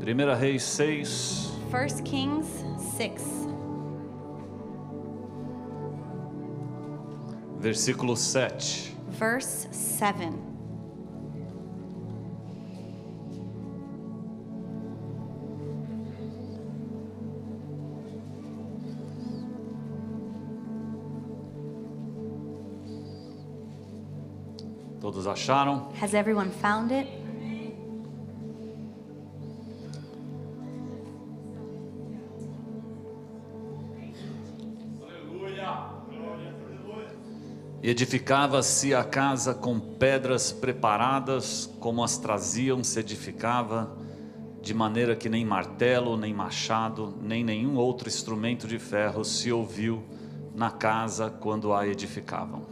1 Reis 6. 1 Kings 6, versículo 7. verse 7. Todos acharam? Has everyone found it? E edificava-se a casa com pedras preparadas, como as traziam, se edificava, de maneira que nem martelo, nem machado, nem nenhum outro instrumento de ferro se ouviu na casa quando a edificavam.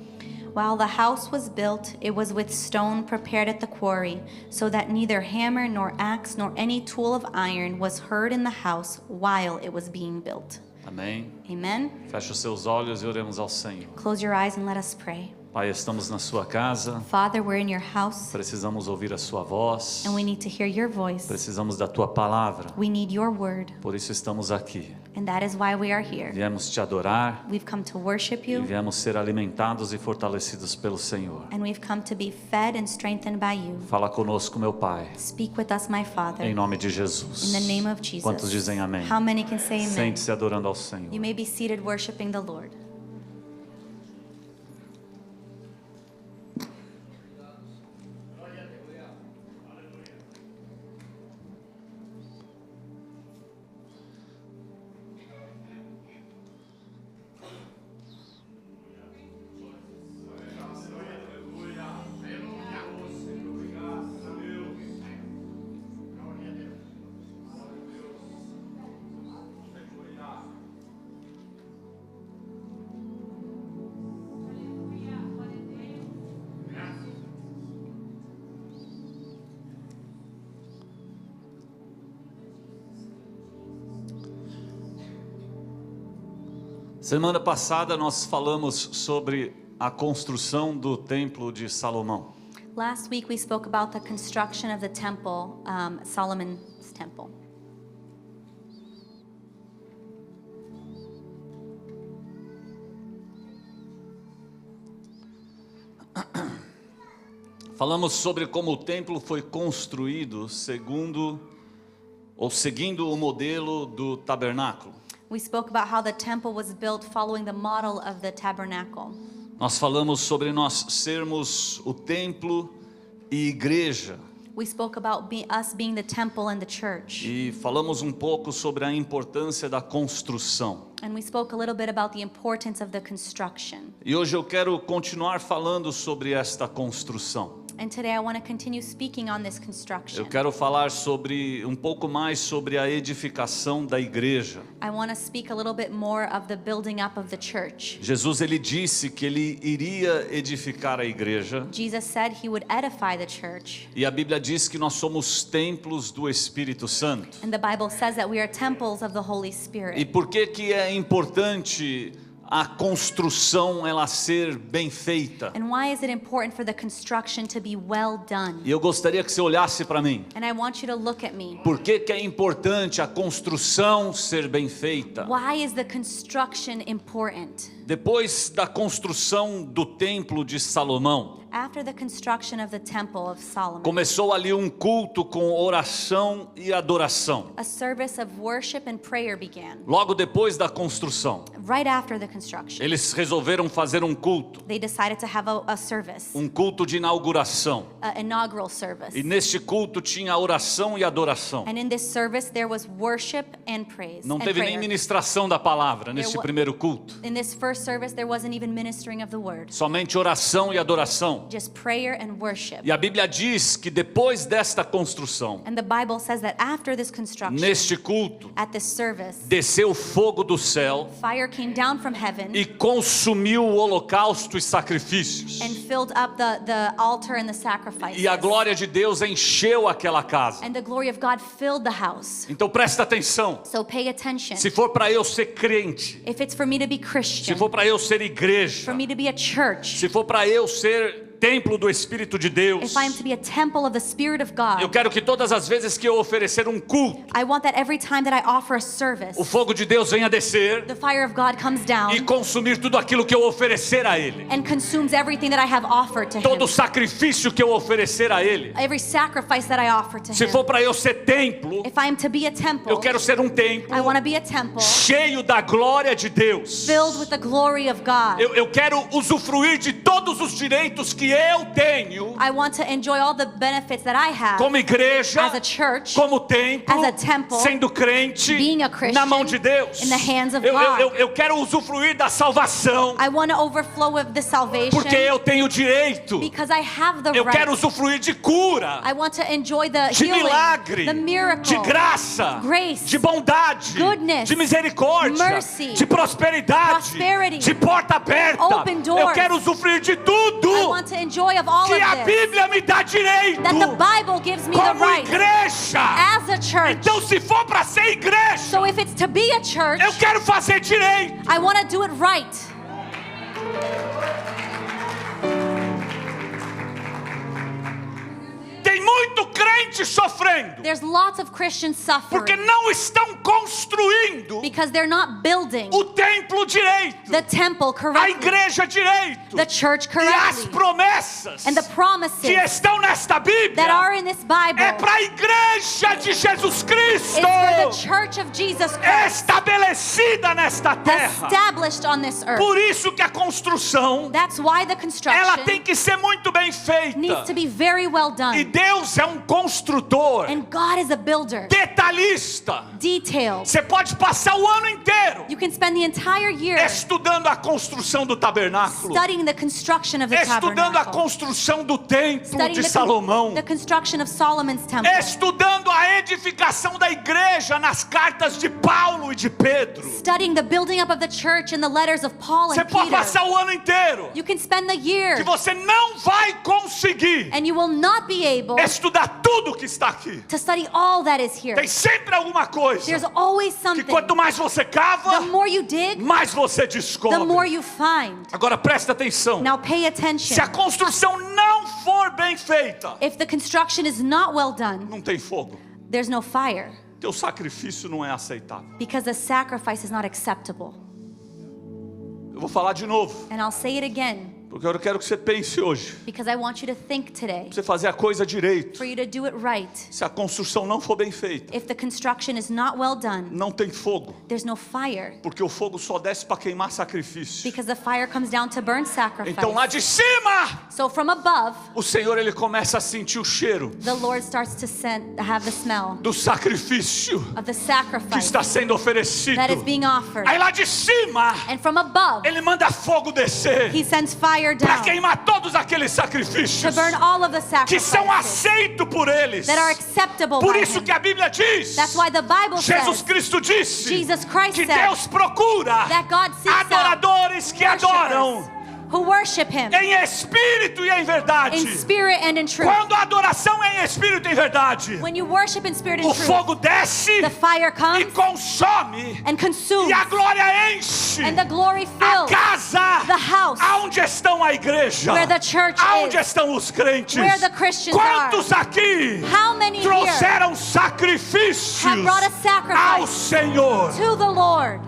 While the house was built, it was with stone prepared at the quarry, so that neither hammer nor axe nor any tool of iron was heard in the house while it was being built. Amém? Amen. Feche os seus olhos e oremos ao Senhor. Close your eyes and let us pray. Pai, estamos na sua casa, Father, we're in your house precisamos ouvir a sua voz, and we need to hear your voice. precisamos da tua palavra, We need your word, por isso estamos aqui. and that is why we are here. Viemos te adorar We've come to worship e you, viemos ser alimentados e fortalecidos pelo Senhor. and we've come to be fed and strengthened by you. Fala conosco, meu Pai, Speak with us, my Father, em nome de Jesus. in the name of Jesus. Quantos dizem amém? How many can say amen? Sente-se adorando ao Senhor. You may be seated worshiping the Lord. Semana passada nós falamos sobre a construção do Templo de Salomão. Last week we spoke about the construction of the temple, Solomon's temple. Falamos sobre como o templo foi construído seguindo o modelo do tabernáculo. We spoke about how the temple was built following the model of the tabernacle. Nós falamos sobre nós sermos o templo e igreja. We spoke about us being the temple and the church. E falamos um pouco sobre a importância da construção. And we spoke a little bit about the importance of the construction. E hoje eu quero continuar falando sobre esta construção. And today I want to continue speaking on this construction. Eu quero falar sobre um pouco mais sobre a edificação da igreja. I want to speak a little bit more of the building up of the church. Jesus ele disse que ele iria edificar a igreja. Jesus said he would edify the church. E a Bíblia diz que nós somos templos do Espírito Santo. And the Bible says that we are temples of the Holy Spirit. E por que é importante a construção ela ser bem feita? And why is it important for the construction to be well done? E eu gostaria que você olhasse para mim. And I want you to look at me. Por que é importante a construção ser bem feita? Why is the construction important? Depois da construção do templo de Salomão, After the construction of the temple of Solomon, começou ali um culto com oração e adoração. a service of worship and prayer began. Logo depois da construção, Right after the construction, eles resolveram fazer um culto, they decided to have a service, um culto de inauguração. an inaugural service. E neste culto tinha oração e adoração. And in this service there was worship and praise. Não and teve nem prayer. ministração da palavra neste primeiro culto. In this first service there wasn't even ministering of the word. Somente oração e adoração. Just prayer and worship. E a Bíblia diz que depois desta construção, And the Bible says that after this construction, neste culto, at this service, desceu fogo do céu fire came down from heaven e consumiu o holocausto e sacrifícios. and filled up the altar and the sacrifices. E a glória de Deus encheu aquela casa. And the glory of God filled the house. Então presta atenção. So pay attention. Se for para eu ser crente, If it's for me to be se Christian, for para eu ser igreja, for me to be a church, se for para eu ser templo do Espírito de Deus, if I am to be a temple of the Spirit of God, eu quero que todas as vezes que eu oferecer um culto, I want that every time that I offer a service, o fogo de Deus venha descer the fire of God comes down e consumir tudo aquilo que eu oferecer a Ele. and consumes everything that I have offered to Todo Him. sacrifício que eu oferecer a Ele. Every sacrifice that I offer to Se Him. for para eu ser templo, If I am to be a temple, eu quero ser um templo I want to be a temple cheio da glória de Deus. filled with the glory of God. Eu quero usufruir de todos os direitos que eu tenho I want to enjoy all the benefits that I have como igreja, as a church, como templo, as a temple, sendo crente being a Christian, na mão de Deus. in the hands of Eu God. quero usufruir da salvação I want to overflow with the salvation porque eu tenho direito. because I have the Eu quero right. usufruir de cura, I want to enjoy the de healing, milagre, the miracle, de graça, grace, de bondade, goodness, de misericórdia, mercy, de prosperidade, prosperity, de porta aberta. open doors. Eu quero usufruir de tudo I want to enjoy of all que a of this Bíblia me dá direito that the Bible gives me the como right igreja. as a church. Então, se for para ser igreja, So if it's to be a church, eu quero fazer direito. I want to do it right. Tem muito crente sofrendo There's lots of Christians porque suffering não estão construindo because they're not building o templo direito, the temple a correctly, igreja direito the church e as correctly, promessas and the que promises estão nesta Bíblia that are in this Bible. é para a igreja de Jesus It's Cristo for the church of Jesus Christ, estabelecida nesta terra. established on this earth. Por isso que a construção That's why the ela construction tem que ser muito bem feita. needs to be very well E done. Deus é um construtor And God is a builder, detalhista. detailed. Você pode passar o ano inteiro You can spend the entire year estudando a construção do tabernáculo, studying the construction of the estudando a tabernacle, construção do templo studying de Salomão, the construction of Solomon's temple, estudando a edificação da igreja nas cartas de Paulo e de Pedro. studying the building up of the church in the letters of Paul Você and pode passar Peter. o ano inteiro You can spend the year que você não vai conseguir and you will not be able estudar tudo que está aqui. to study all that is here. Tem sempre alguma coisa There's always que something. quanto mais você The cava, more you dig, mais você the descobre. more you find. Agora presta atenção. Now pay attention. Se a construção não for bem feita, If the construction is not well done, não tem fogo. there's no fire Teu sacrifício não é aceitável. because the sacrifice is not acceptable. Eu vou falar de novo, And I'll say it again porque eu quero que você pense hoje. because I want you to think today, Pra você fazer a coisa direito. for you to do it right. Se a construção não for bem feita, If the construction is not well done, não tem fogo. there's no fire Porque o fogo só desce para queimar sacrifício. because the fire comes down to burn sacrifice. Então lá de cima, So from above, o Senhor ele começa a sentir o cheiro the Lord starts to have the smell do sacrifício of the que sacrifice está sendo oferecido. that is being offered. Aí lá de cima, And from above, ele manda fogo descer He sends fire para down queimar todos aqueles to sacrifícios burn all of the que são sacrifices aceitos por eles. that are acceptable Por by isso Him. que a Bíblia diz, That's why the Bible Jesus says, Cristo disse Jesus Christ que said Deus procura that God seeks out adoradores que adoram worshipers who worship Him em espírito e em verdade. in spirit and in truth. Quando a adoração é em espírito e em verdade, When you worship in spirit o and truth, fogo desce the fire e comes consome and consumes, e a glória enche and the glory a fills casa the house aonde estão a igreja, where the church aonde is, estão os crentes. where the Christians Quantos are. aqui How many here trouxeram sacrifícios have brought a ao sacrifice Senhor? to the Lord?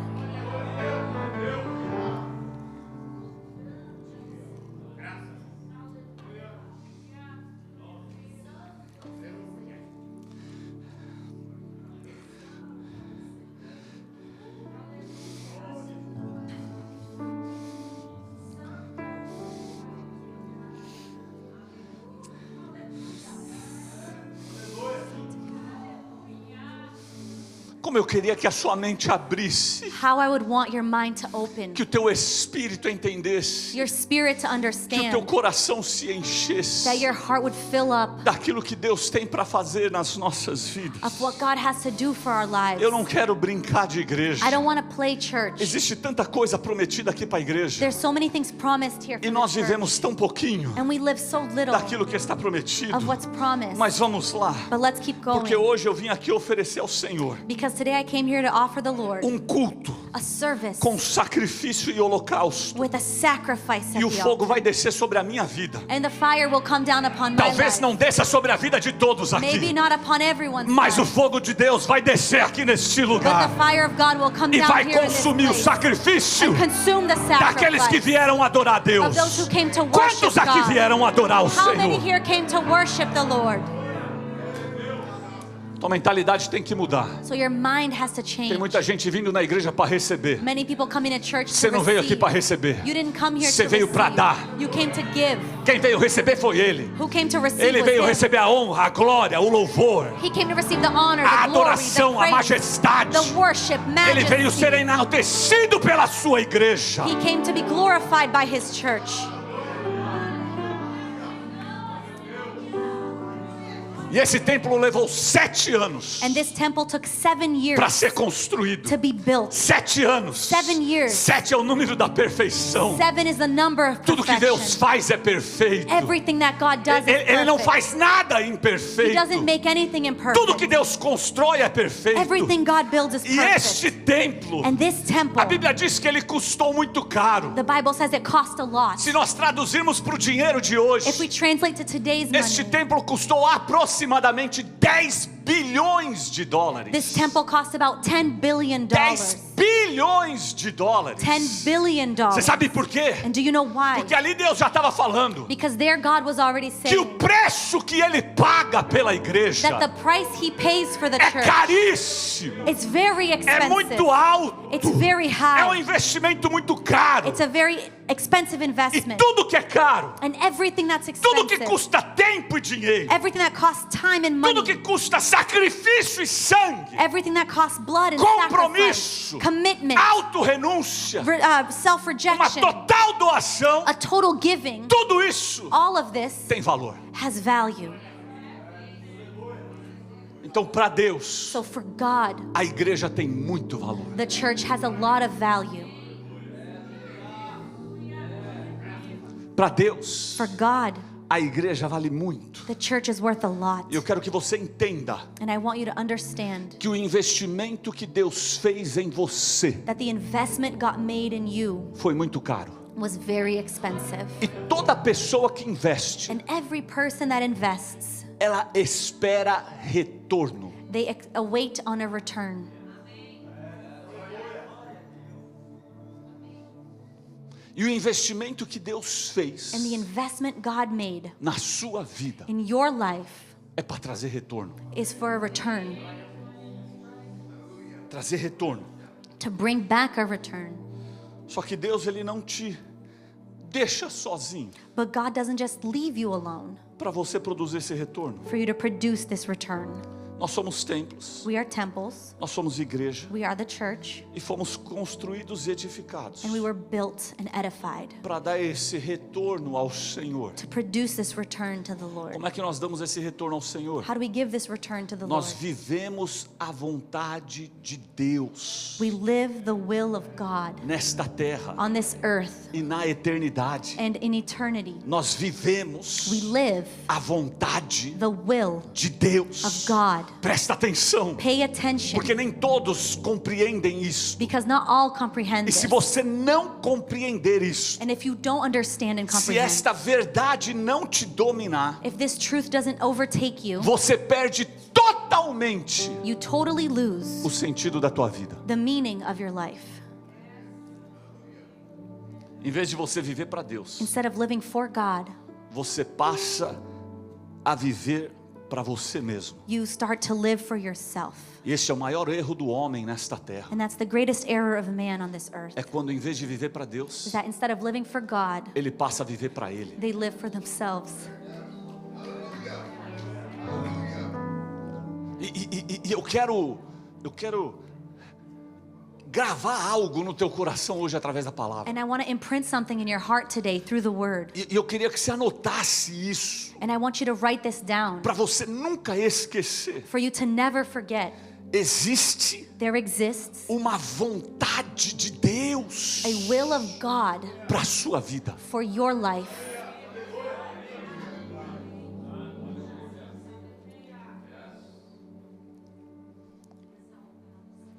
Como eu queria que a sua mente abrisse, How I would want your mind to open, que o teu espírito entendesse, your spirit to que o teu understand, coração se enchesse that your heart would fill up daquilo que Deus tem para fazer nas nossas vidas. of what God has to do for our lives. Eu não quero brincar de igreja. I don't want to play church. Existe tanta coisa prometida aqui para a igreja There's so many things promised here e for nós the church, vivemos tão pouquinho and we live so little daquilo que está prometido. of what's promised. Mas vamos lá, But let's keep porque going, hoje eu vim aqui oferecer ao Senhor because Because today I came here to offer the Lord culto a service com sacrifício e holocausto. with a sacrifice E at o the fogo altar. vai descer sobre a minha vida. And the fire will come down upon my Talvez life. não desça sobre a vida de todos Maybe aqui, not upon everyone's mas o life. fogo de Deus vai descer aqui neste But lugar the fire of God will come e down vai here in this consumir o place sacrifício and consume the daqueles que sacrifice vieram adorar a of Deus. those who came to Quantos worship aqui God. vieram adorar o How many Senhor? here came to worship the Lord? Tua mentalidade tem que mudar. So your mind has to change. Tem muita gente vindo na igreja para receber. Many people coming to church Você to não veio aqui receive. para receber. You didn't come here Você to veio para receive. dar. You came to give. Quem veio receber foi Ele. Who came to receive Ele was veio him. receber a honra, a glória, o louvor, He came to receive the honor, a the glory, adoração, the a praise, majestade. the worship, Ele veio majesty. ser enaltecido pela sua igreja. He came to be glorified by His church. E esse templo levou 7 anos And this temple took 7 years para ser construído. to be built. 7 anos. 7 years. 7 é o número da perfeição. 7 is the number of Tudo que Deus perfection. faz é perfeito. Everything that God does is Ele não perfect. faz nada He imperfeito. doesn't make anything Tudo que imperfect. Deus constrói é perfeito. Everything God builds is E perfect. este templo, And this temple, a Bíblia diz que ele custou muito caro. the Bible says it cost a lot. Se nós traduzirmos para o dinheiro de hoje, If we translate to today's este money, templo custou aproximadamente 10 bilhões de dólares. this temple cost about $10 billion. 10 bilhões de dólares. $10 billion. Você sabe por quê? And do you know why? Porque ali Deus já estava falando Because there God was already que o saying preço que ele paga pela igreja that the price He pays for the é church, caríssimo. it's very É expensive. muito alto. It's very É um high. investimento muito caro. It's a very expensive E investment. tudo que é caro, And everything that's tudo que expensive, custa tempo e dinheiro, everything that costs time and tudo money, que custa sacrifício e sangue, everything that costs blood and sacrifice, compromisso, commitment, autorrenúncia, uma self-rejection, total doação, a total giving, tudo isso all of this tem valor. has value. Então, para Deus, So for God, a igreja tem muito valor. the church has a lot of value. Para Deus, For God, a igreja vale muito. the church is worth a lot. E eu quero que você entenda And I want you to understand que o investimento que Deus fez em você that the investment God made in you foi muito caro. was very expensive. E toda pessoa que investe, And every person that invests, ela espera retorno. they await on a return. E o investimento que Deus fez And the investment God made na sua vida in your life é para trazer retorno. is for a return, Trazer retorno. to bring back a return. Só que Deus, ele não te deixa sozinho But God doesn't just leave you alone para você produzir esse retorno. for you to produce this return. Nós somos templos, We are temples, nós somos igreja we are the church, e fomos construídos e edificados and we were built and edified para dar esse retorno ao Senhor. to produce this return to the Lord. Como é que nós damos esse retorno ao Senhor? How do we give this return to the Nós Lord? vivemos a vontade de Deus We live the will of God nesta terra on this earth e na eternidade. and in eternity. Nós vivemos We live a vontade the will de Deus. of God. Presta atenção, Pay attention, porque nem todos compreendem isso. because not all comprehend E se this. você não compreender isso, And if you don't understand and se comprehend, esta verdade não te dominar, if this truth doesn't overtake you, você perde totalmente you totally lose o sentido da tua vida. the meaning of your life. Em vez de você viver para Deus, Instead of living for God, você passa a viver para você mesmo. you start to live for yourself. E este é o maior erro do homem nesta terra. And that's the greatest error of man on this earth. É quando, em vez de viver para Is Deus, that instead of living for God, ele passa a viver para ele. they live for themselves. E eu quero gravar algo no teu coração hoje através da palavra. And I want to imprint something in your heart today through the word. E eu queria que você anotasse isso, And I want you to write this down para você nunca esquecer. for you to never forget. Existe There exists uma vontade de Deus a will of God para a sua vida. for your life.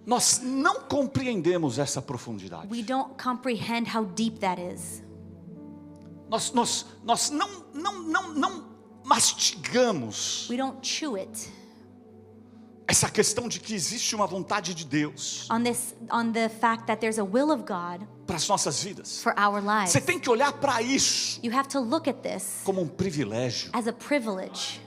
Nós não compreendemos essa profundidade. We don't comprehend how deep that is. Nós não mastigamos We don't chew it essa questão de que existe uma vontade de Deus on the fact that there's a will of God para as nossas vidas. for our lives. Você tem que olhar para isso You have to look at this como um privilégio. as a privilege.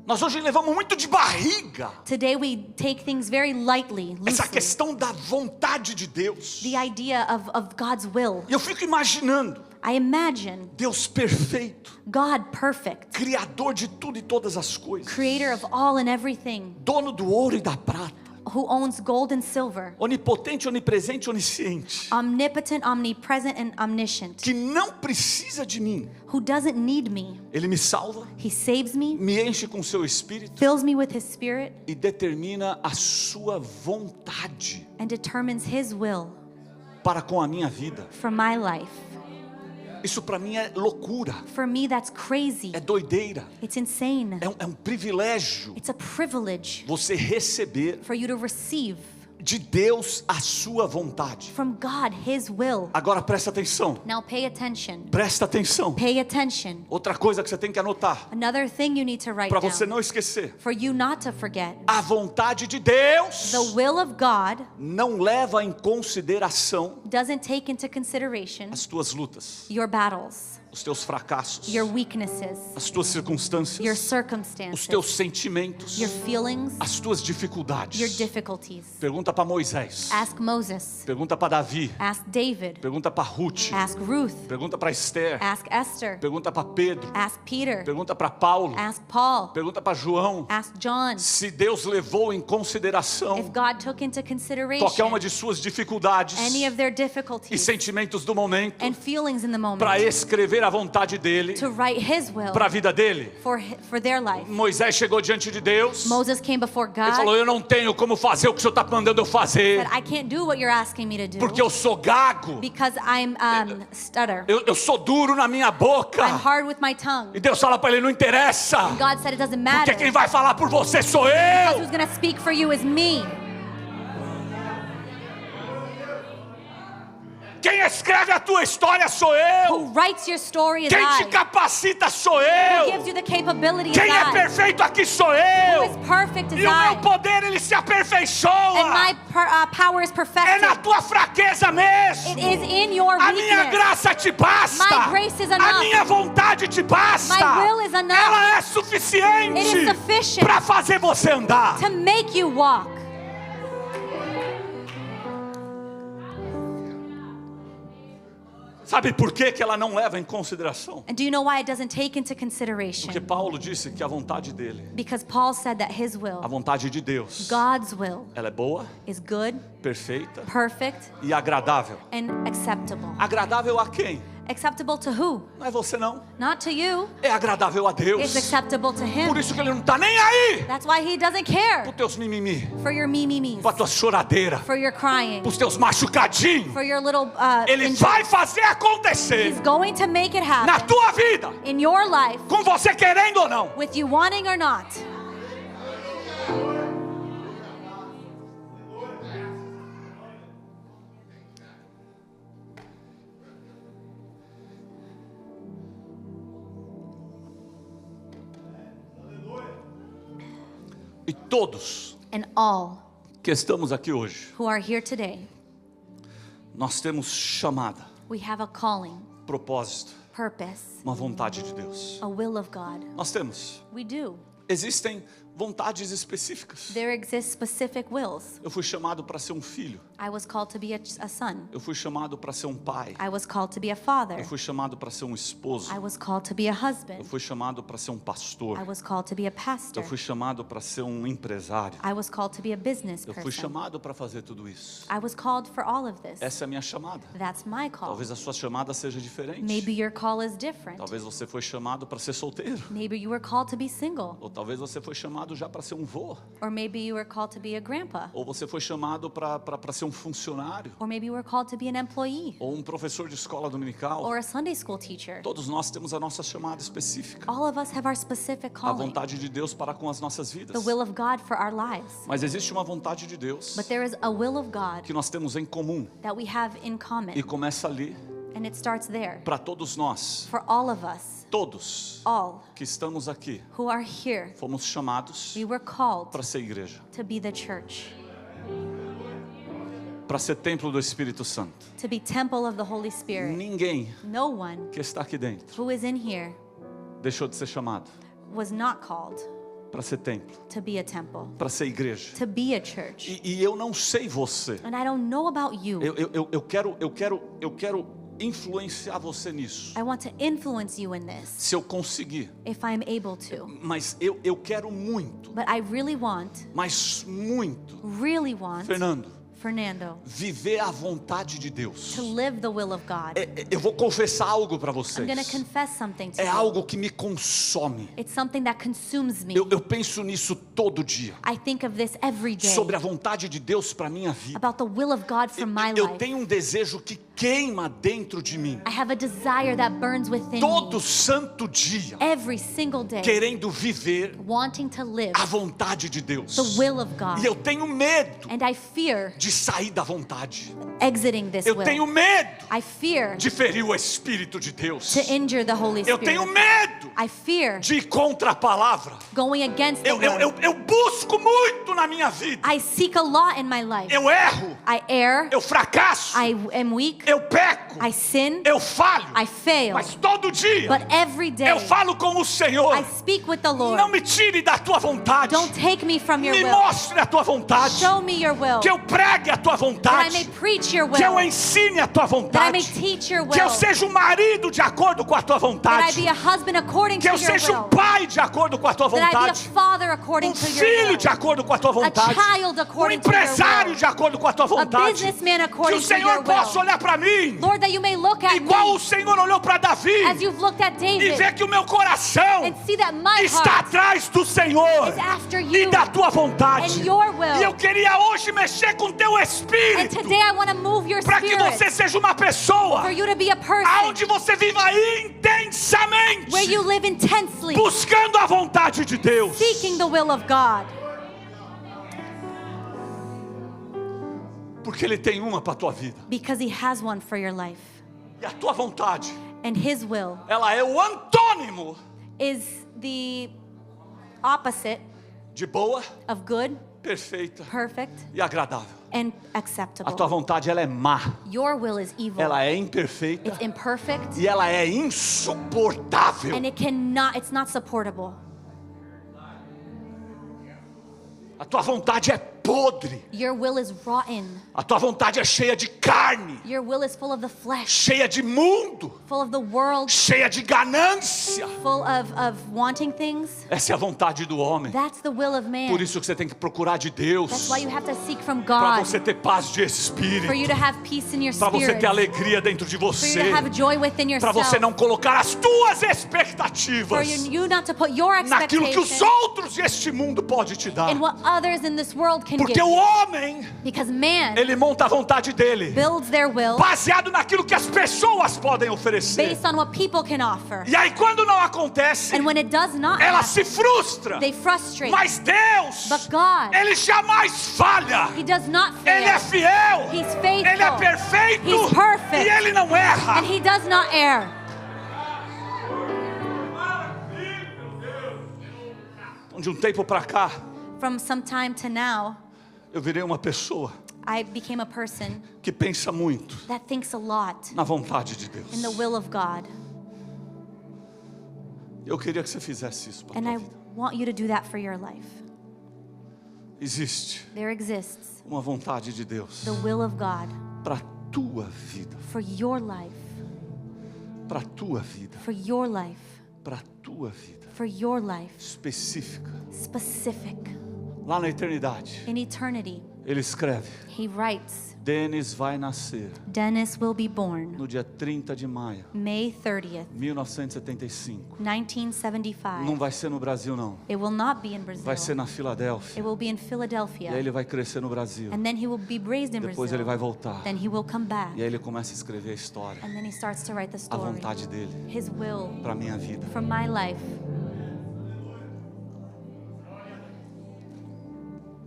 Nós hoje levamos muito de barriga Today we take things very lightly, essa loosely. questão da vontade de Deus. The idea of God's will. E eu fico imaginando I imagine Deus perfeito, God perfect, Criador de tudo e todas as coisas, creator of all and everything, dono do ouro e da prata, who owns gold and silver, onipotente, onipresente, onisciente, omnipotent, omnipresent, and omniscient, que não precisa de mim. who doesn't need me. Ele me salva, He saves me, me enche com seu espírito fills me with His Spirit, e determina a sua vontade and determines His will para com a minha vida. for my life. Isso para mim é loucura, For me, that's crazy. é doideira, It's insane. é um privilégio It's a privilege você receber for you to receive de Deus a sua vontade. from God His will. Agora presta atenção, Now pay attention. presta atenção. Pay attention. Outra coisa que você tem que anotar, Another thing you need to write para você down, não esquecer. for you not to forget. A vontade de Deus The will of God não leva em consideração doesn't take into consideration as tuas lutas, your battles, os teus fracassos, your weaknesses, as tuas your circunstâncias, os circumstances, teus sentimentos, your feelings, as tuas your dificuldades. difficulties. Pergunta para Moisés, Ask Moses. pergunta para Davi, Ask David. pergunta para Ruth, Ask Ruth. pergunta para Esther, Ask Esther. pergunta para Pedro, Ask Peter. pergunta para Paulo, Ask Paul. pergunta para João. Ask John. Se Deus levou em consideração If God took into qualquer consideration uma de suas dificuldades any of their e difficulties sentimentos do momento and feelings in the para moment escrever a vontade dele to write His will para a vida dele. for their life. Moisés chegou diante de Deus, Moses came before ele falou: God, eu não tenho como fazer o que o Senhor está mandando eu fazer, said, I can't do what you're asking me to do porque eu sou gago, because I'm stutter. eu sou duro na minha boca. I'm hard with my tongue. E Deus fala para ele: não interessa, God said it doesn't matter porque quem vai falar por você sou because eu. who's going to speak for you is me. Quem escreve a tua história sou eu. Who writes your story is Quem te I. capacita sou Who gives eu. you the capability is Quem é I. perfeito aqui sou Who eu. is perfect is E o meu I. poder ele se aperfeiçoa. And my power is É perfected. na tua fraqueza mesmo. It is in your A minha weakness. graça te basta. My grace is A enough. minha vontade te basta. My will is enough. Ela é It suficiente is sufficient para fazer você andar. to make you walk. Sabe por que ela não leva em consideração? And do you know why it doesn't take into consideration? Porque Paulo disse que a vontade dele, Because Paul said that his a will, vontade de Deus, God's will, ela é boa, is good, perfeita perfect, e agradável. and acceptable. Agradável a quem? Acceptable to who? Não é você não. Not to you. É agradável a Deus. It's acceptable to Por Him. isso que ele não está nem aí That's why He doesn't para care os teus mimimi, for your me-me-me's, para a tua choradeira, for your crying, para os teus machucadinhos. for your little Ele injuries. vai fazer acontecer He's going to make it na happen tua vida, in your life, com você querendo ou não. with you wanting or not. E todos And all que estamos aqui hoje, who are here today, nós temos chamada, we have a calling, propósito, purpose, uma vontade de Deus. a will of God. Nós temos. We do. Existem vontades específicas. There exist specific wills. Eu fui chamado para ser um filho. I was called to be a son. Eu fui chamado para ser um pai. I was called to be a father. Eu fui chamado para ser um esposo. I was called to be a Eu husband. fui chamado para ser um pastor. I was called to be a pastor. Eu fui chamado para ser um empresário. I was called to be a business Eu fui person. chamado para fazer tudo isso. I was called for all of this. Essa é a minha chamada. That's my call. Talvez a sua chamada seja diferente. Maybe your call is different. Talvez você foi chamado para ser solteiro. Maybe you were called to be single. Ou talvez você foi chamado já para ser um vô. Or maybe you were called to be a grandpa. Ou você foi chamado para ser ser um funcionário, Or maybe we're called to be an employee ou um professor de escola dominical. or a Sunday school teacher. Todos nós temos a nossa chamada específica, All of us have our specific a calling, vontade de Deus para com as nossas the vidas. will of God for our lives. Mas existe uma vontade de Deus But there is a will of God que nós temos em comum, that we have in e common, começa ali, and it starts there. para todos nós. For all of us, Todos all que estamos aqui who are here, fomos chamados we were called para ser igreja, to be the church, para ser templo do Espírito Santo. to be temple of the Holy Spirit. Ninguém No one que está aqui dentro who is in here deixou de ser chamado was not called para ser templo, to be a temple, para ser igreja. to be a church. E eu não sei você. And I don't know about you. Eu quero influenciar você nisso, I want to influence you in this se eu conseguir. if I'm able to. Mas eu quero muito, But I really want, Fernando, Fernando, viver a vontade de Deus. to live the will of God. Eu vou confessar algo para I'm vocês. going to confess something to É you. algo que me consome. It's something that consumes me. Eu penso nisso todo dia. I think of this every day, Sobre a vontade de Deus para minha vida. about the will of God for my Eu life. tenho um desejo que queima dentro de mim. I have a desire that burns within Todo me santo dia. every single day, Querendo viver wanting to live a vontade de Deus. the will of God. E eu tenho medo And I fear de sair da vontade. exiting this Eu will. tenho medo I fear de ferir o Espírito de Deus. to injure the Holy Eu tenho Spirit. medo I fear de ir contra a palavra. going against the word. Eu busco muito na minha vida. I seek a lot in my life. Eu erro, I err. eu fracasso, I am weak. eu peco, I sin. eu falho. I fail. Mas todo dia But every day, eu falo com o Senhor. I speak with the Lord. Não me tire da tua vontade. Don't take me from your Me will. mostre a tua vontade. Show me your will. Que eu pregue a tua That I vontade. may preach your Que eu will. ensine a tua That I may vontade. teach your Que eu will. seja um marido de acordo com a tua That I vontade. be a husband according Que to eu your seja um will. pai de acordo com a tua That I be a vontade. father according to your Filho will. de acordo com a tua vontade. child Um according to your empresário will. de acordo com a tua A vontade. businessman Que according o to Senhor your possa will. olhar para mim Lord, that you may look at igual me o Senhor olhou para Davi as you've looked at e ver David que o meu coração and see that my está heart atrás do Senhor is after e you da tua vontade. and your will. E eu queria hoje mexer com teu And espírito today I want to move your para que spirit você seja uma pessoa for you to be a person aonde você viva intensamente where you live intensely buscando a vontade de Deus. seeking the will of God. Porque Ele tem uma para a tua vida. Because He has one for your life. E a tua vontade, And His will ela é o antônimo is the opposite de boa, of good, perfeita perfect, e agradável. and A tua acceptable. vontade, ela é má, Your will is evil. ela é imperfeita It's imperfect. e ela é insuportável. And it's not supportable. A tua vontade é podre. Your will is rotten. A tua vontade é cheia de carne, Your will is full of the flesh, cheia de mundo, full of the world, cheia de ganância. full of wanting things. Essa é a vontade do homem. That's the will of man. Por isso que você tem que procurar de Deus, That's why you have to seek from para God, você ter paz de espírito, for you to have peace in your para você spirit, ter alegria dentro de for you você, to have joy within para você yourself, não colocar as tuas for expectativas you not to put your naquilo que os expectations outros deste mundo pode te dar. in what others in this world can Porque give. o homem, Because man ele monta a vontade dele builds their will baseado naquilo que as pessoas podem oferecer. based on what people can offer. E aí quando não acontece, And when it does not ela happen, se frustra. they frustrate. Mas Deus, But God, Ele jamais falha. He does not Ele é fail. fiel. He's faithful. Ele é perfeito. He's perfect. E Ele não erra. And He does not err. Então, de um tempo para cá, From some time to now, eu virei uma pessoa I became a person que pensa muito that thinks a lot na vontade de Deus. in the will of God. Eu queria que você fizesse isso para a And tua I vida. want you to do that for your life. Existe There exists uma vontade de Deus the will of God para a tua vida, for your life, para a tua vida, for your life, para a tua vida for your life, específica. specific. Lá na eternidade, In eternity, Ele escreve: He writes, Denis vai nascer Dennis will be born no dia 30 de maio, May 30th, 1975. 1975. Não vai ser no Brasil, não. It will not be in Brazil. Vai ser na It Filadélfia. will be in E aí Philadelphia. ele vai crescer no Brasil. And then he will be raised in Depois ele vai Brazil. voltar. Then he will come back. E aí ele começa a escrever a história, And then he starts to write the a story. vontade dele His will para minha vida. for my life.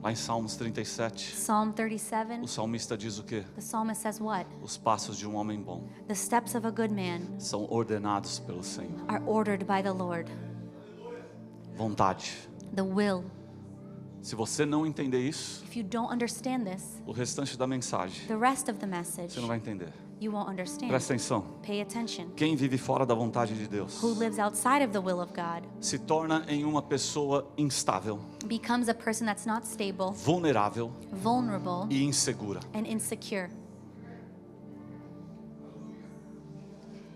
Lá em Salmos 37, Psalm 37, o salmista diz o quê? the psalmist says what? Os passos de um homem bom The steps of a good man são ordenados pelo Senhor. are ordered by the Lord. Vontade. The will. Se você não entender isso, If you don't understand this, o restante da mensagem the rest of the message, você não vai entender. you won't understand. Presta atenção. Pay attention. Quem vive fora da vontade de Deus Who lives outside of the will of God se torna em uma pessoa instável, becomes a person that's not stable, vulnerável vulnerable, e insegura. and insecure.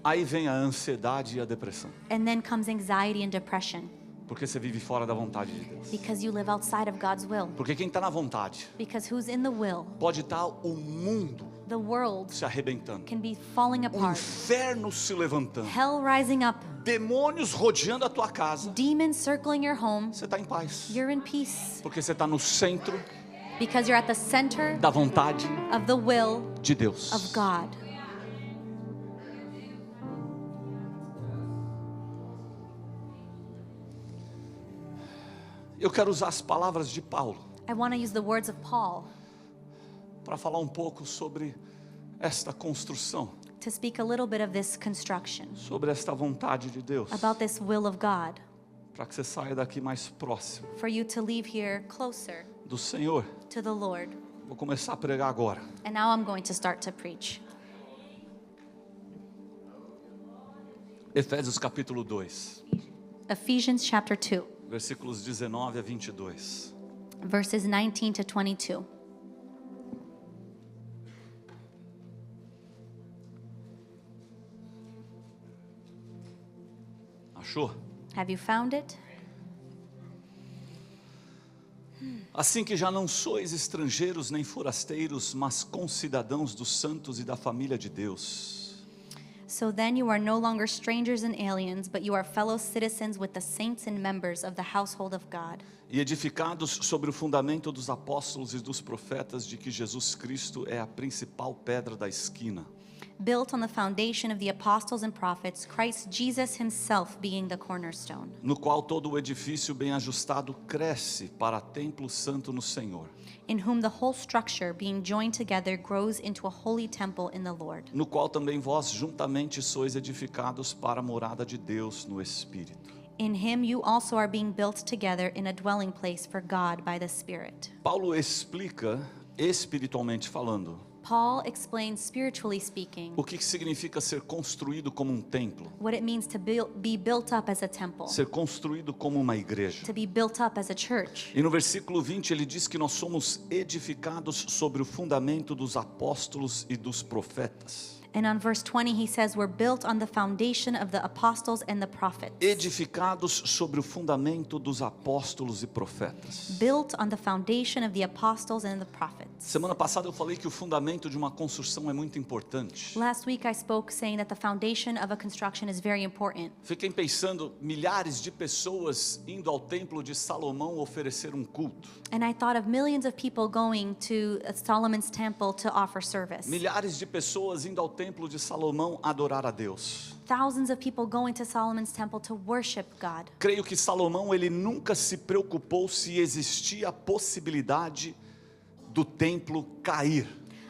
Aí vem a ansiedade e a depressão, And then comes anxiety and depression porque você vive fora da vontade de Deus. because you live outside of God's will. Porque quem está na vontade Because who's in the will, pode estar o mundo the world se arrebentando, can be falling o apart, inferno se levantando, hell rising up, demônios rodeando a tua casa. demons circling your home. Você está em paz, You're in peace porque você está no centro because you're at the center da vontade of the will de Deus. of God. Eu quero usar as palavras de Paulo I want to use the words of Paul para falar um pouco sobre esta construção, to speak a little bit of this construction, sobre esta vontade de Deus, about this will of God, para que você saia daqui mais próximo for you to leave here closer do Senhor. to the Lord. Vou começar a pregar agora. And now I'm going to start to preach. Efésios capítulo 2, Ephesians chapter 2, versículos 19 a 22. verses 19 to 22. Achou? Have you found it? Assim que já não sois estrangeiros nem forasteiros, mas concidadãos dos santos e da família de Deus. So then you are no longer strangers and aliens, but you are fellow citizens with the saints and members of the household of God, E edificados sobre o fundamento dos apóstolos e dos profetas, de que Jesus Cristo é a principal pedra da esquina, built on the foundation of the apostles and prophets, Christ Jesus himself being the cornerstone, no qual todo o edifício bem ajustado cresce para templo santo no Senhor, in whom the whole structure, being joined together, grows into a holy temple in the Lord, no qual também vós juntamente sois edificados para a morada de Deus no Espírito. in him you also are being built together in a dwelling place for God by the Spirit. Paulo explica, espiritualmente falando, Paul explains, spiritually speaking, o que significa ser construído como um templo, what it means to be built up as a temple, ser construído como uma igreja. to be built up as a church. E no versículo 20 ele diz que nós somos edificados sobre o fundamento dos apóstolos e dos profetas. And on verse 20 he says we're built on the foundation of the apostles and the prophets. Edificados sobre o fundamento dos apóstolos e profetas. Built on the foundation of the apostles and the prophets. Semana passada eu falei que o fundamento de uma construção é muito importante. Last week I spoke saying that the foundation of a construction is very important. Fiquei pensando, milhares de pessoas indo ao templo de Salomão oferecer um culto. And I thought of millions of people going to Solomon's temple to offer service. Milhares de pessoas indo ao templo de Salomão adorar a Deus. Thousands of people going to Solomon's temple to worship God. Creio que Salomão ele nunca se preocupou se existia a possibilidade do templo cair.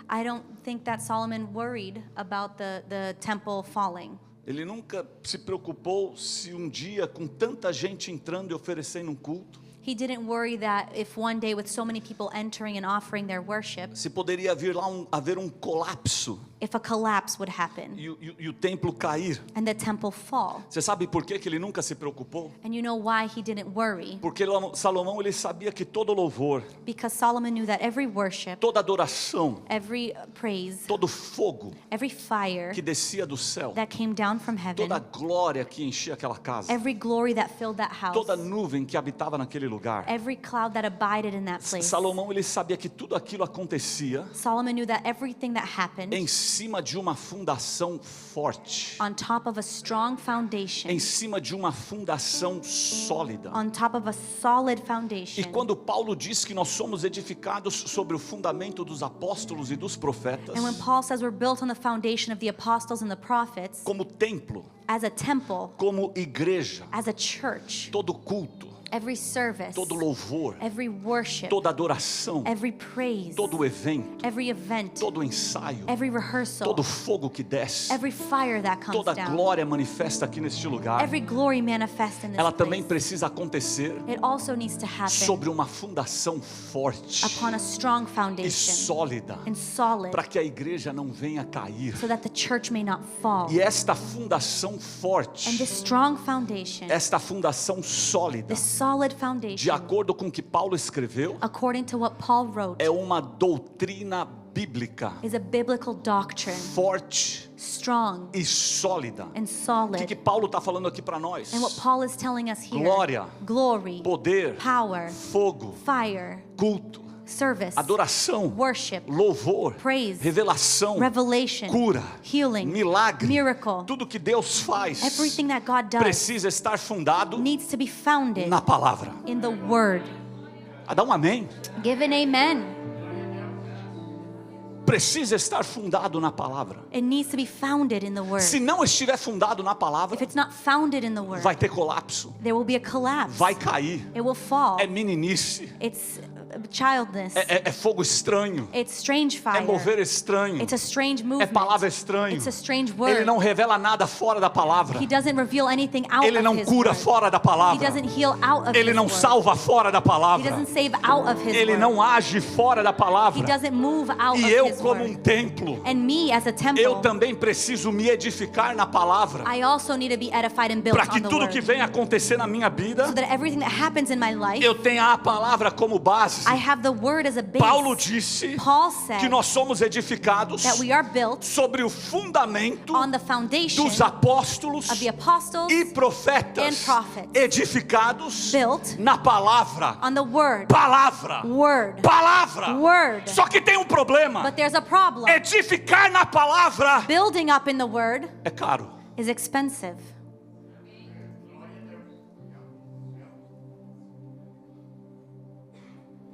I don't think that Solomon worried about the temple falling. Ele nunca se preocupou se um dia, com tanta gente entrando e oferecendo um culto, He didn't worry that if one day with so many people entering and offering their worship, se poderia vir lá haver um colapso if a collapse would happen e o templo cair. and the temple fall. Você sabe por que ele nunca se preocupou? And you know why he didn't worry? Porque Salomão ele sabia que todo louvor, Because Solomon knew that every worship, toda adoração, every praise, todo fogo every fire que descia do céu, that came down from heaven, toda glória que enchia aquela casa, every glory that filled that house, toda nuvem que habitava naquele lugar. every cloud that abided in that place. Salomão ele sabia que tudo aquilo acontecia Solomon knew that everything that happened em cima de uma fundação forte, on top of a strong foundation, em cima de uma fundação sólida. on top of a solid E foundation. quando Paulo diz que nós somos edificados sobre o fundamento dos apóstolos e dos profetas, And when Paul says we're built on the foundation of the apostles and the prophets, como templo, as a temple, como igreja, as a church, todo culto, every service, todo louvor, every worship, toda adoração, every praise, todo evento, every event, todo ensaio, every rehearsal, todo fogo que desce, every fire that comes toda down, glória manifesta aqui neste lugar, every glory manifest in this ela também place, precisa acontecer it also needs to happen sobre uma fundação forte upon a strong e foundation sólida, and solid, para que a igreja não venha cair. so that the church may not fall. E esta fundação And forte, this strong foundation, esta fundação sólida, this solid de foundation, acordo com o que Paulo escreveu, according to what Paul wrote, é uma doutrina bíblica is a biblical doctrine, forte strong e sólida. and O que solid. Paulo está falando aqui para nós? And what Paul is telling us here, Glória, glory, poder, power, fogo, fire, culto, service, adoração, worship, louvor, praise, revelação, revelation, cura, healing, milagre, miracle, tudo que Deus faz everything that God does precisa estar fundado needs to be founded na palavra. in the Word. Dá um amém. Give an amen. Precisa estar fundado na palavra. It needs to be founded in the Word. Se não estiver fundado na palavra, If it's not founded in the Word, vai ter colapso, there will be a collapse. vai cair, It will fall. é meninice, It's childness. é fogo estranho, It's strange é fire. mover estranho, It's a strange é movement. palavra estranha. It's a strange Ele word. não revela nada fora da palavra. He doesn't reveal anything out Ele of não his cura word. fora da He palavra. doesn't heal out of Ele his não word. salva fora da He palavra. doesn't save out of his Ele word. não age fora da He palavra. doesn't move out E of eu, his como word. templo, And me as a temple, eu também preciso me edificar na palavra, I also need to be edified and built para que on the tudo word. que vem acontecer na minha vida, So that everything that happens in my life, eu tenha a palavra como base. I have the word as a base. Paulo disse Paul que said nós somos edificados that we are built sobre o fundamento on the foundation dos apóstolos of the apostles e profetas, and prophets, edificados built na palavra. on the word. Palavra. Word. Palavra. Word. Só que tem um problema. But there's a problem. Edificar na palavra Building up in the word é caro. is expensive.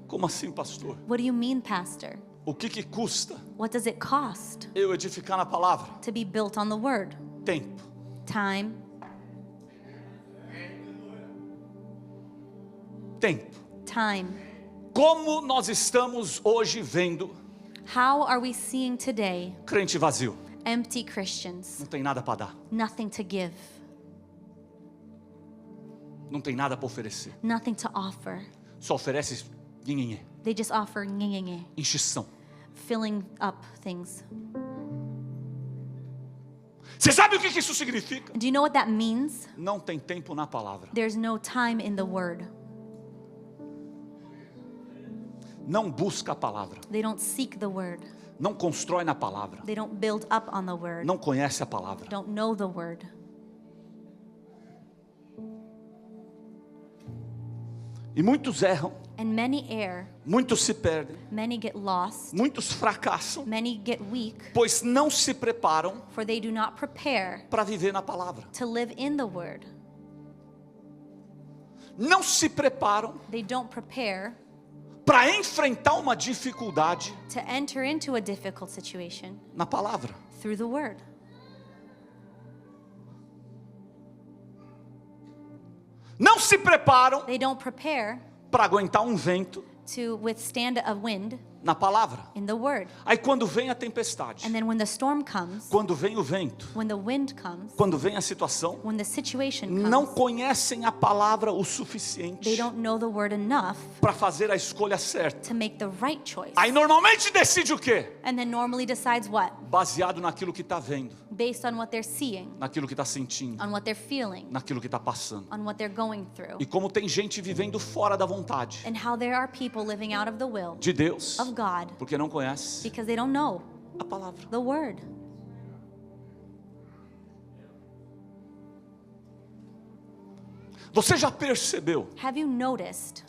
Como assim, pastor? What do you mean, Pastor? O que custa What does it cost eu edificar na palavra? to be built on the word? Tempo. Time, Tempo. time. Como nós estamos hoje vendo How are we seeing today crente vazio? empty Christians? Não tem nada para dar. Nothing to give, Não tem nada para oferecer. nothing to offer. Só oferece nhenhenhê, They just offer ngenge, enchição. filling up things. Você sabe o que isso significa? Do you know what that means? Não tem tempo na palavra. There's no time in the word. Não busca a palavra. They don't seek the word. Não constrói na palavra. They don't build up on the word. Não conhece a palavra. Don't know the word. E muitos erram, And many err, muitos se perdem, many get lost, muitos fracassam, many get weak, pois não se preparam for they do not prepare para viver na palavra. to live in the word. Não se preparam They don't prepare para enfrentar uma dificuldade to enter into a difficult situation na palavra. through the word. Não se preparam They don't prepare para aguentar um vento to withstand a wind Na palavra. in the word. Aí quando vem a tempestade, And then when the storm comes, quando vem o vento, when the wind comes, quando vem a situação, when the situation não comes, conhecem a palavra o they suficiente don't know the word enough para fazer a escolha certa. to make the right choice. Aí normalmente decide o quê? And then normally decides what? Baseado naquilo que está vendo, Based on what they're seeing, naquilo que está sentindo, on what they're feeling, naquilo que está passando. on what they're going through. E como tem gente vivendo fora da vontade And how there are people living out of the will de Deus, of God porque não conhece because they don't know a palavra. the word. Você já percebeu Have you noticed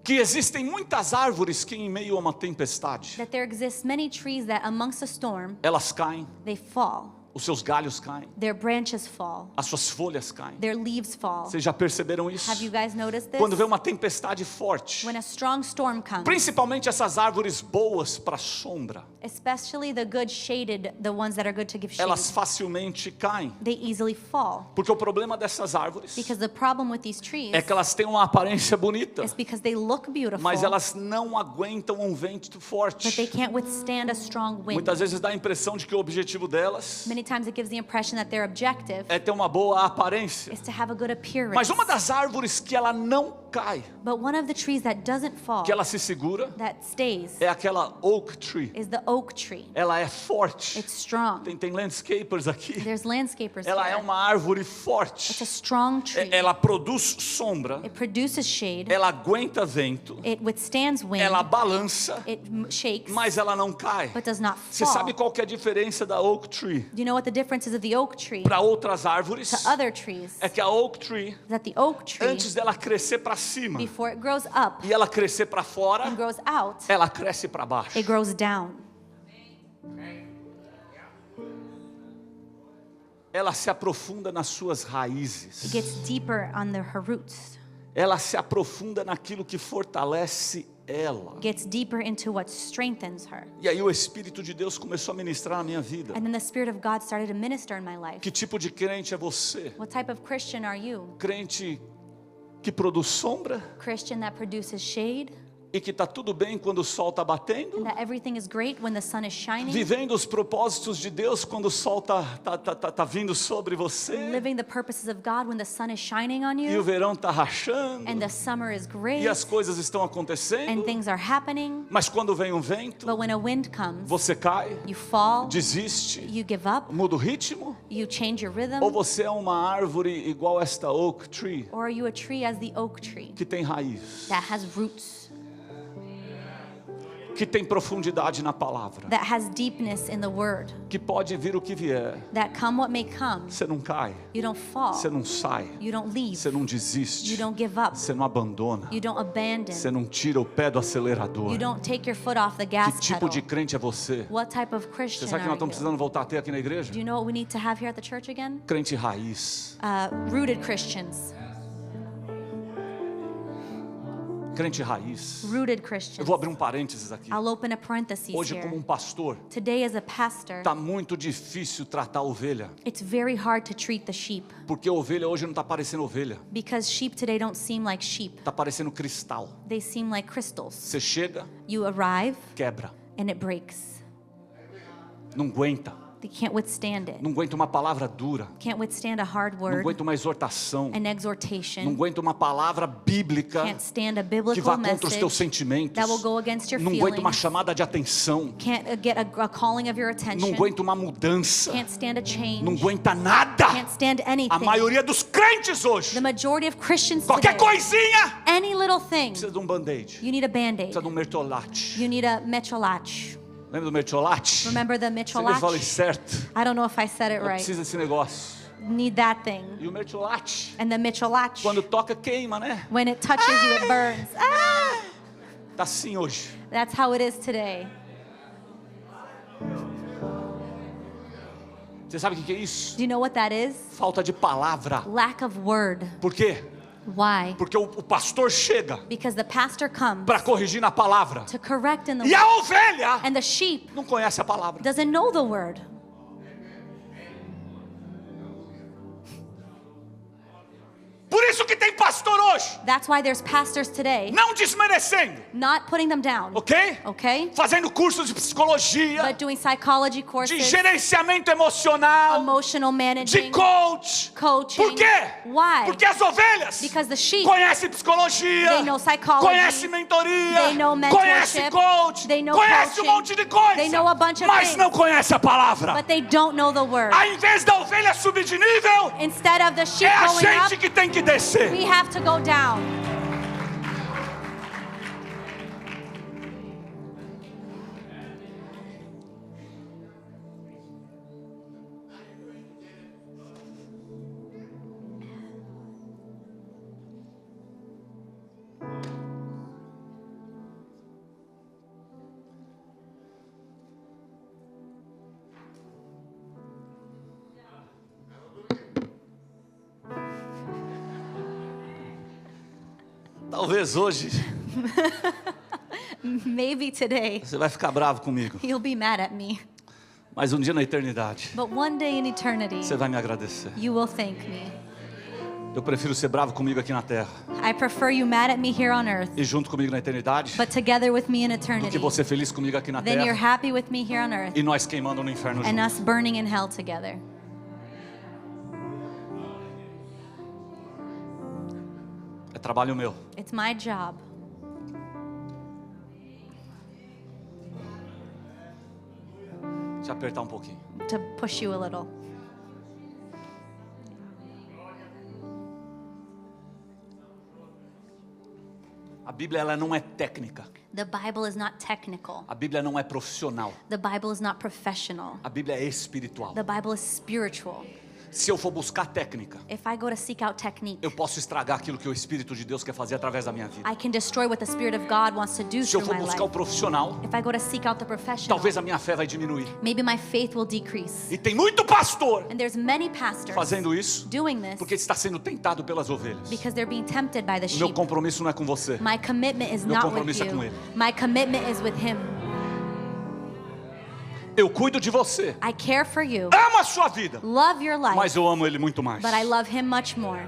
que existem muitas árvores que em meio a uma tempestade, that there exists many trees that amongst a storm, elas caem, they fall, os seus galhos caem, their branches fall, as suas folhas caem. their leaves fall? Vocês já perceberam isso? Have you guys noticed this? Quando vem uma tempestade forte, When a strong storm comes, principalmente essas árvores boas para sombra, especially the good shaded, the ones that are good to give shade, elas facilmente caem. they easily fall. Porque o problema dessas árvores Because the problem with these trees é que elas têm uma aparência bonita, is because they look beautiful, mas elas não aguentam um vento but they forte. can't withstand a strong wind. Muitas vezes dá a impressão de que o objetivo delas Many times it gives the impression that their objective é ter uma boa aparência. is to have a good appearance. Mas uma das árvores que ela não cai, But one of the trees that doesn't fall, que ela se segura, that stays, é aquela oak tree. is the oak tree. Ela é forte. It's strong. Tem landscapers aqui. There's landscapers Ela é here. uma árvore It's a forte. strong tree. Ela produz sombra. It produces shade. Ela aguenta vento. It withstands wind. Ela balança, It shakes, mas ela não cai. but does not Você fall. sabe qual que é a diferença da oak tree Do you know what the difference is of the oak tree para outras árvores? to other trees? É que a oak tree, That the oak tree, antes dela crescer para cima before it grows up e ela crescer para and fora, grows out, ela cresce para baixo. it grows down. Ela se aprofunda nas suas It raízes. gets deeper on her roots. Ela se aprofunda naquilo que fortalece ela. Gets deeper into what strengthens her. E aí o Espírito de Deus começou a ministrar na minha vida. And then the Spirit of God started to minister in my life. Que tipo de crente é você? What type of Christian are you? Crente que produz sombra Christian that produces shade? e que está tudo bem quando o sol está batendo? And that everything is great when the sun is shining? Vivendo os propósitos de Deus quando o sol tá vindo sobre você? Living the purposes of God when the sun is shining on E o you? verão está rachando? And the summer is great? E as coisas estão And acontecendo? things are happening? Mas quando vem um vento, But when a wind comes, você cai, you fall, desiste, you give up, muda o ritmo? you change your rhythm? Ou você é uma árvore igual esta oak tree, Or are you a tree as the oak tree que tem raiz, that has roots, que tem profundidade na palavra, that has deepness in the word, que pode vir o que vier, that come what may come, você não cai, you don't fall, você não sai, you don't leave, você não desiste, you don't give up, você não abandona, you don't abandon, você não tira o pé do acelerador. you don't take your foot off the Que gas tipo pedal. de crente é você? What type of Você Christian sabe que nós are estamos you? precisando voltar a ter aqui na igreja? Do you know what we need to have here at the church again? Crente raiz. Rooted Christians. Crente raiz. Rooted Eu Christians. vou abrir um parênteses aqui. I'll open a parenthesis Hoje, como here. pastor, Today as a pastor, está muito difícil tratar a ovelha. it's very hard to treat the sheep Porque a ovelha hoje não está parecendo ovelha. because sheep today don't seem like sheep. Está parecendo cristal. They seem like crystals. Você chega, You arrive quebra. and it breaks. Não aguenta. They can't withstand it. Não aguenta uma palavra dura. Can't withstand a hard Não word, aguenta uma exortação. an Não exhortation. aguenta uma palavra bíblica Can't stand a que biblical vá contra os teus message sentimentos. that will go against your Não aguenta uma feelings. chamada de atenção. Can't get a calling of your Não attention. aguenta uma mudança. Can't stand a change. Não aguenta nada. Can't stand A anything. maioria dos crentes hoje, The majority of Christians qualquer today, coisinha, any little thing, precisa de um band-aid. you need a Band-Aid. Precisa de um mertiolate. You need a Metcholach. Lembra do mertiolate? Remember the Você falei Metcholach? certo. I don't know if I said it Eu right. preciso desse negócio. Need that thing. E o mertiolate, And the Metcholach, quando toca, queima, né? when it touches you, it burns. Ah! Tá assim hoje. That's how it is today. Você sabe o que é isso? Do you know what that is? Falta de palavra. Lack of word. Por quê? Why? Porque o pastor chega Because the pastor comes para corrigir na palavra. to correct in the E word, a ovelha and the sheep não conhece a palavra. doesn't know the word. Por isso que tem pastor hoje That's why there's pastors today, não desmerecendo, not putting them down, ok? okay? Fazendo cursos de psicologia, But doing psychology de courses, gerenciamento emocional, emotional de managing, coach. coaching. Por quê? Why? Porque as ovelhas Because the sheep, conhecem psicologia, they know psychology, conhecem mentoria, they know conhecem mentorship, coach, they know conhecem coaching, monte de coisa, they know a bunch of mas things. não conhecem a palavra. but they don't know the word. Ao invés da ovelha subir de nível, Instead of the sheep é a going up, gente que tem que descer. we have to go down. Talvez hoje Maybe today você vai ficar bravo comigo, you'll be mad at me, mas um dia na eternidade but one day in eternity você vai me agradecer. you will thank me. Eu prefiro ser bravo comigo aqui na terra I prefer you mad at me here on earth, e junto comigo na eternidade but together with me in do eternity, que você feliz comigo aqui na then you're terra happy with me here on earth e nós queimando no inferno and juntos. us burning in hell together. É trabalho meu. It's my job Te apertar um pouquinho. to push you a little. A Bíblia ela não é técnica. The Bible is not technical. A Bíblia não é profissional. The Bible is not professional. A Bíblia é espiritual. The Bible is spiritual. Se eu for buscar técnica, If I go to seek out technique, eu posso estragar aquilo que o Espírito de Deus quer fazer através da minha vida. I can destroy what the Spirit of God wants to do Se eu through for my buscar o life. profissional, If I go to seek out the professional, talvez a minha fé vai diminuir. maybe my faith will decrease. E tem muito pastor And there's many pastors fazendo isso doing this porque está sendo tentado pelas ovelhas. because they're being tempted by the O meu sheep. compromisso não é com você. My commitment is Meu not with compromisso é com you. ele. My commitment is with Him. Eu cuido de você. I care for you. Amo a sua vida, Love your life. mas eu amo ele muito mais. But I love Him much more.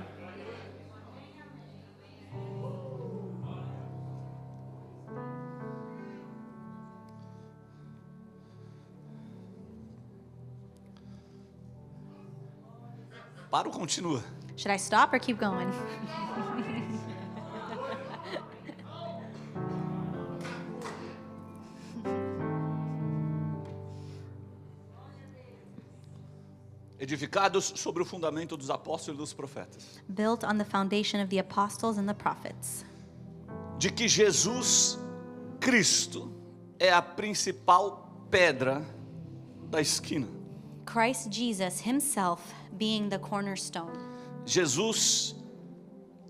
Para ou continua? Should I stop or keep going? Edificados sobre o fundamento dos apóstolos e dos profetas. Built on the foundation of the apostles and the prophets. De que Jesus Cristo é a principal pedra da esquina. Christ Jesus Himself being the cornerstone. Jesus,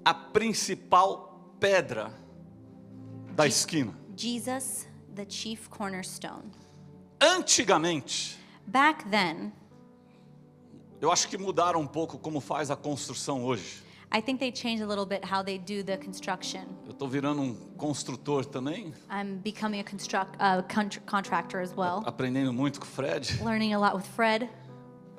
a principal pedra da esquina. Jesus, the chief cornerstone. Antigamente, Back then, eu acho que mudaram um pouco como faz a construção hoje. I think they changed a little bit how they do the construction. Eu estou virando um construtor também, I'm becoming a contractor as well, aprendendo muito com o Fred. learning a lot with Fred.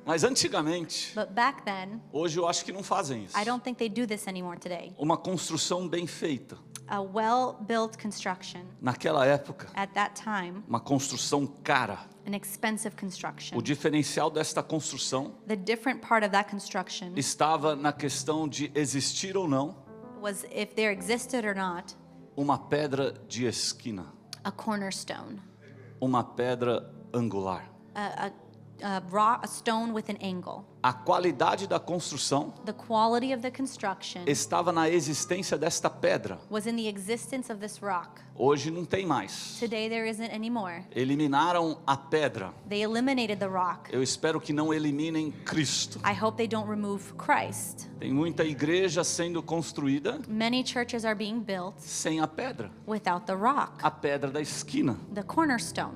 Mas antigamente, But back then, hoje eu acho que não fazem isso. I don't think they do this anymore today. Uma construção bem feita. A well-built construction Naquela época, at that time, uma construção cara. an expensive construction. O diferencial desta construção The different part of that construction estava na questão de existir ou não was if there existed or not uma pedra de esquina, a cornerstone, uma pedra angular. a stone with an angle. A qualidade da construção The quality of the construction estava na existência desta pedra. was in the existence of this rock. Hoje não tem mais. Today there isn't anymore. Eliminaram a pedra. They eliminated the rock. Eu espero que não eliminem Cristo. I hope they don't remove Christ. Tem muita igreja sendo construída Many churches are being built sem a pedra, without the rock, a pedra da esquina. the cornerstone.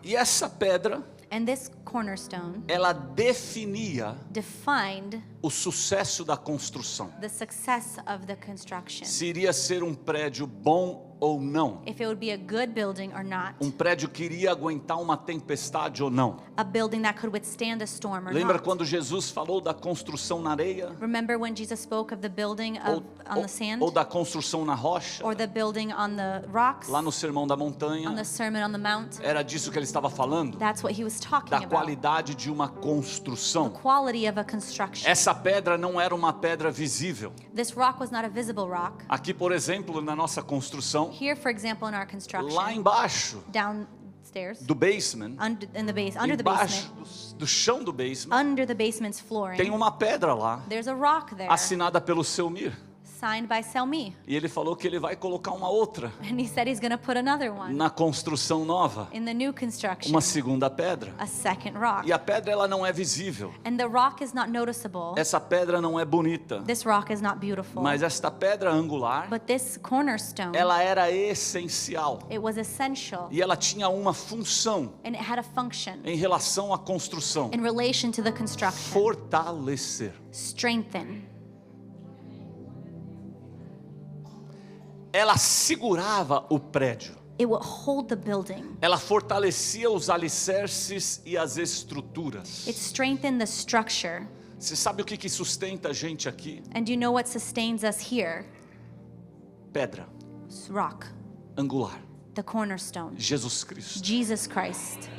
E essa pedra, And this cornerstone ela definia defined o sucesso da construção. the success of the construction. Se iria ser um prédio bom ou não. if it would be a good building or not. Um prédio que iria aguentar uma tempestade ou não. A building that could withstand a storm or Lembra not. quando Jesus falou da construção na areia? Remember when Jesus spoke of the building on the sand? Ou da construção na rocha? Or the building on the rocks? Lá no Sermão da On the Montanha, Sermon on the Mount? era disso que ele estava falando? That's what he was talking Da about. qualidade de uma construção. Quality of a construction. Essa pedra não era uma pedra visível. This rock was not a visible rock. Aqui, por exemplo, na nossa construção, Here, for example, in our construction, lá embaixo downstairs, do basement, under the embaixo basement, do chão do basement, under the basement's flooring, tem uma pedra lá, there's a rock there, assinada pelo Selmir. signed by Selmi. E ele falou que ele vai colocar uma outra And he said he's going to put another one na construção nova, in the new construction, uma segunda pedra. a second rock. E a pedra ela não é visível. And the rock is not noticeable. Essa pedra não é bonita, This rock is not beautiful. mas esta pedra angular, But this cornerstone, ela era essencial. it was essential. E ela tinha uma função And it had a function em relação à construção: in relation to the construction. fortalecer. Strengthen. Ela segurava o prédio. It would hold the building. Ela fortalecia os alicerces e as estruturas. It strengthened the structure. Você sabe o que sustenta a gente aqui? And do you know what sustains us here? Pedra It's rock, angular, the cornerstone, Jesus Cristo. Jesus Christ.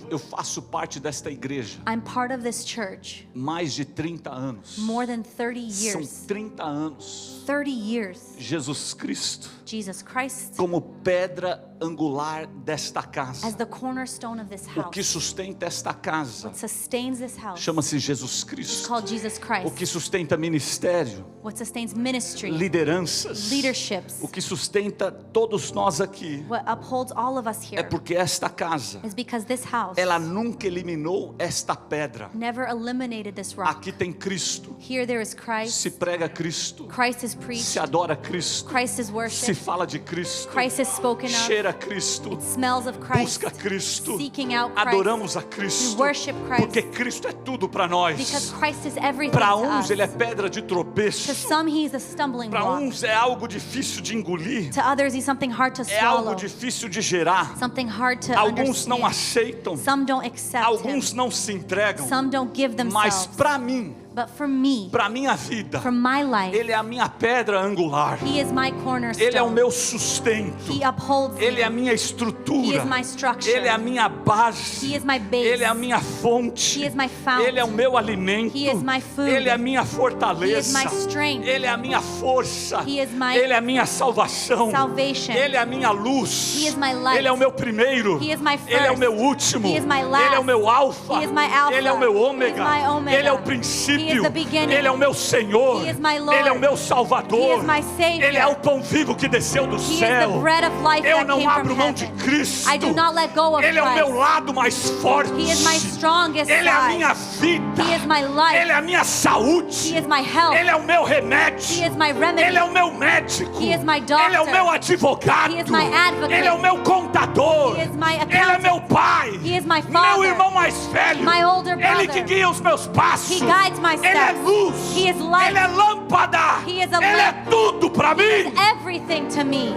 Eu faço parte desta igreja I'm part of this church mais de 30 anos. more than 30 São years. 30 anos. 30 years. Jesus Cristo Jesus Christ como pedra angular desta casa. as the cornerstone of this O que house. sustenta esta casa What sustains this house chama-se Jesus is Cristo. called Jesus O Christ. que sustenta ministério, What sustains ministry, lideranças, leaderships, o que sustenta todos nós aqui what upholds all of us é here porque esta casa, is because this house ela nunca eliminou esta pedra. never eliminated this rock. Aqui tem Cristo, Here there is Christ. se prega Cristo, Christ is se preached. adora Cristo, Christ is se worshipped. fala de Cristo, Christ is spoken of. cheira Cristo, It smells of Christ. busca Cristo, Seeking out Christ. adoramos a We Cristo, worship Christ. porque Cristo é tudo para nós. Because Christ is everything Para to uns us. ele é pedra de tropeço, To some he is a stumbling para block. uns é algo difícil de engolir, To others he's something hard to é algo swallow. difícil de gerar. Something hard to Alguns não understand. aceitam, Some don't accept him. alguns não se entregam, Some don't give mas themselves. para mim, But for me, para minha vida, for my life, ele é a minha pedra angular. he is my cornerstone. Ele é o meu sustento. He upholds Ele é a me. minha He estrutura. is my structure. Ele é a minha base. He is my base. Ele é a minha fonte. He is my fount. Ele é o meu alimento. He is my food. Ele é a minha He fortaleza. is my strength. Ele é a minha força. He is my Ele é a minha salvação. salvation. Ele é a minha luz. He is my light. Ele é o meu primeiro. He is my Ele é o first. meu último. He is my last. Ele é o meu alfa. He is my alpha. Ele é o meu He ômega. is my omega. Ele é o He princípio. is the beginning. Ele é o meu Senhor. He is my Lord. Ele é o meu Salvador. He is my Savior. Ele é o pão vivo que desceu do He is céu. the bread of life Eu that não came abro from mão de heaven. Cristo. I do not let go of Ele é o Christ. meu lado mais forte. He is my strongest Ele é a side. minha vida. He is my life. Ele é a minha saúde. He is my health. Ele é o meu remédio. He is my remedy. Ele é o meu médico. He is my doctor. Ele é o meu advogado. He is my advocate. Ele é o meu contador. He is my Ele é accountant. meu pai. He is my Meu father. irmão mais velho. My older Ele brother. que guia os meus passos. He guides my Ele é steps. luz. He is light. Ele é lâmpada. He is a Ele é lamp. tudo para mim. Everything to me.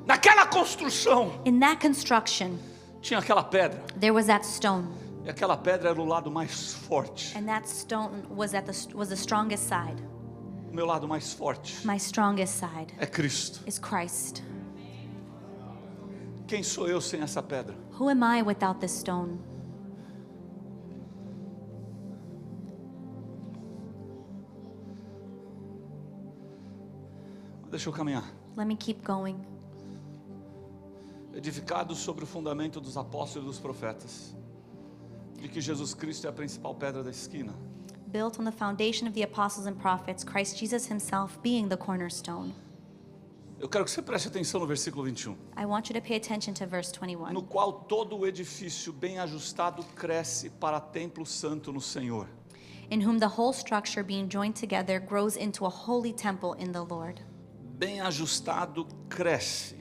Naquela construção In that construction, tinha aquela pedra. there was that stone, E aquela pedra era o lado mais forte. and that stone was the strongest side. O meu lado mais forte My strongest side é Cristo. is Christ. Quem sou eu sem essa pedra? Who am I without this stone? Deixa eu caminhar. Let me keep going. Edificado sobre o fundamento dos apóstolos e dos profetas, de que Jesus Cristo é a principal pedra da esquina. Built on the foundation of the apostles and prophets, Christ Jesus himself being the cornerstone. Eu quero que você preste atenção no versículo 21. I want you to pay attention to verse 21. No qual todo o edifício bem ajustado cresce para templo santo no Senhor. In whom the whole structure being joined together grows into a holy temple in the Lord. bem ajustado cresce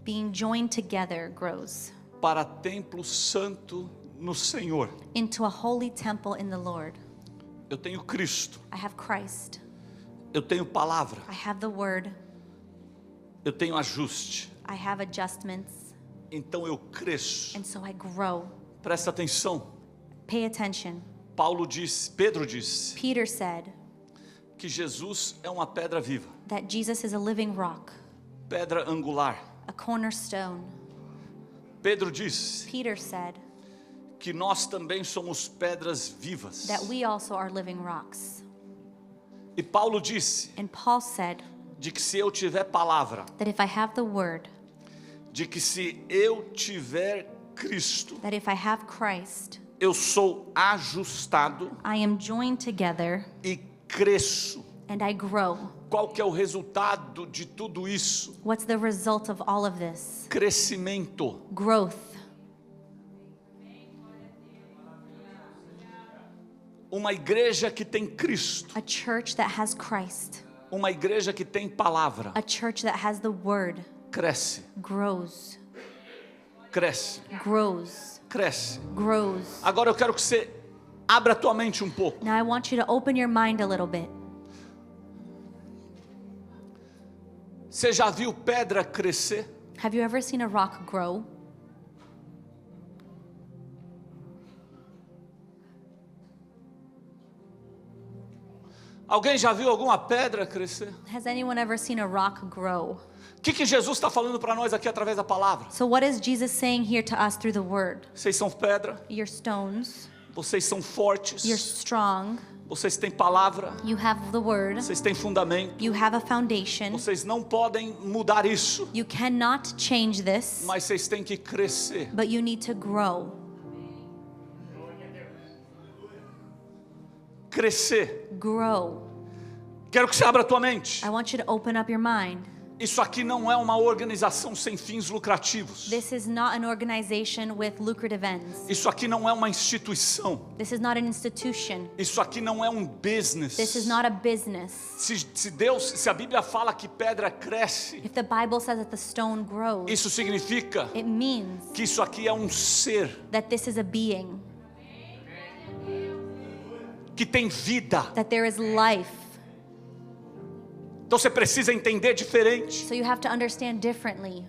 being joined together grows para templo santo no Senhor. into a holy temple in the Lord. Eu tenho Cristo, I have Christ. eu tenho palavra, I have the word. eu tenho ajuste. I have adjustments. Então eu cresço. And so I grow. Presta atenção. Pay attention. Pedro disse Peter said que Jesus é uma pedra viva, that Jesus is a living rock, pedra angular. a cornerstone. Pedro disse Peter said que nós também somos pedras vivas. that we also are living rocks. E Paulo disse And Paul said de que se eu tiver palavra, that if I have the word, de que se eu tiver Cristo, that if I have Christ, eu sou ajustado I am joined together e cresço. and I grow. Qual que é o resultado de tudo isso? What's the result of all of this? Crescimento. Growth. Uma igreja que tem Cristo, A church that has Christ, uma igreja que tem palavra, a church that has the word, cresce, grows, cresce, grows, cresce. grows. Agora eu quero que você abra a tua mente um pouco. Now I want you to open your mind a little bit. Você já viu pedra crescer? Have you ever seen a rock grow? Alguém já viu alguma pedra crescer? Has anyone ever seen a rock grow? O que Jesus está falando para nós aqui através da palavra? So what is Jesus saying here to us through the word? Vocês são pedra, You're stones, vocês são fortes, you're strong, vocês têm palavra, you have the word, vocês têm fundamento. you have a foundation. Vocês não podem mudar isso, You cannot change this, mas vocês têm que crescer. but you need to grow. Crescer. Grow. Quero que você abra a tua mente. I want you to open up your mind. Isso aqui não é uma organização sem fins lucrativos. This is not an organization with lucrative ends. Isso aqui não é uma instituição. This is not an institution. Isso aqui não é um business. This is not a business. Se a Bíblia fala que pedra cresce, If the Bible says that the stone grows, isso significa it means que isso aqui é um ser that this is a being, que tem vida. that there is life. Então você precisa entender diferente. So you have to understand differently.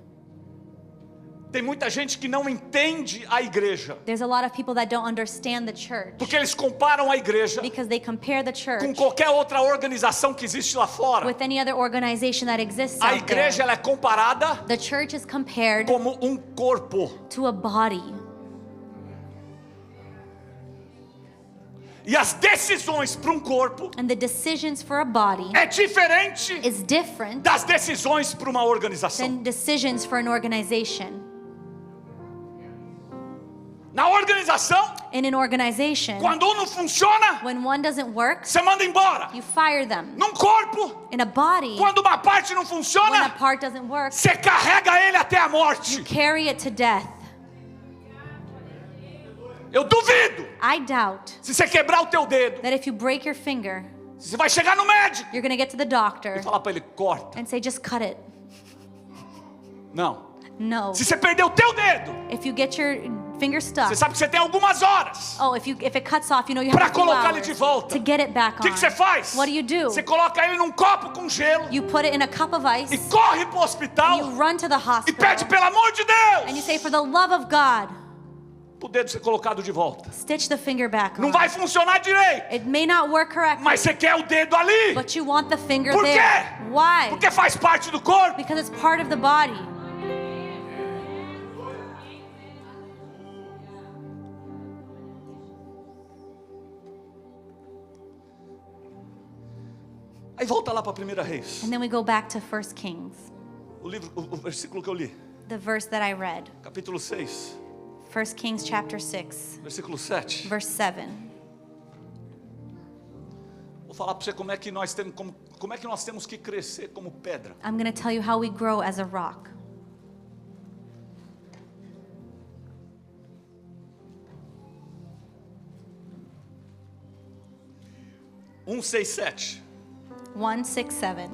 Tem muita gente que não entende a igreja, There's a lot of people that don't understand the church porque eles comparam a igreja because they compare the com church qualquer outra organização que existe lá fora. with any other organization that exists A out igreja there. ela é comparada The church is compared como um corpo. to a body. E as decisões para um corpo And the decisions for a body é diferente is different das decisões para uma organização. than decisions for an organization. Na organização, In an organization, quando um não funciona, when one doesn't work, você manda embora. you fire them. Num corpo, In a body, quando uma parte não when a funciona, part doesn't work, você carrega ele até a morte. carry it to death. Eu duvido, I doubt se você quebrar o teu dedo, that if you break your finger, você vai chegar no médico you're going to get to the doctor e falar para ele, corta. and say, just cut it. Não. No. Se você perder o teu dedo, If you get your finger stuck, você sabe que você tem algumas horas if it cuts off, you know you have para a few colocar ele hours de volta. to get it back O que on. você faz? What do? Você coloca ele num copo com gelo You put it in a cup of ice e corre pro and you hospital run to the e hospital pede, pelo amor de and you Deus, say, for the love of God, o dedo ser colocado de volta. stitch the finger back Não on. vai funcionar direito, It may not work correctly, mas você quer o dedo ali. but you want the finger Por there. quê? Why? Porque faz parte do corpo. Because it's part of the body. Aí volta lá para 1 Reis. And then we go back to 1 Kings, O versículo que eu li, the verse that I read. capítulo 6, 1 Kings chapter 6, versículo 7. verse 7. Vou falar para você como é que nós temos que crescer como pedra. I'm going to tell you how we grow as a rock. Um, 6, 7. 1, 6, 7.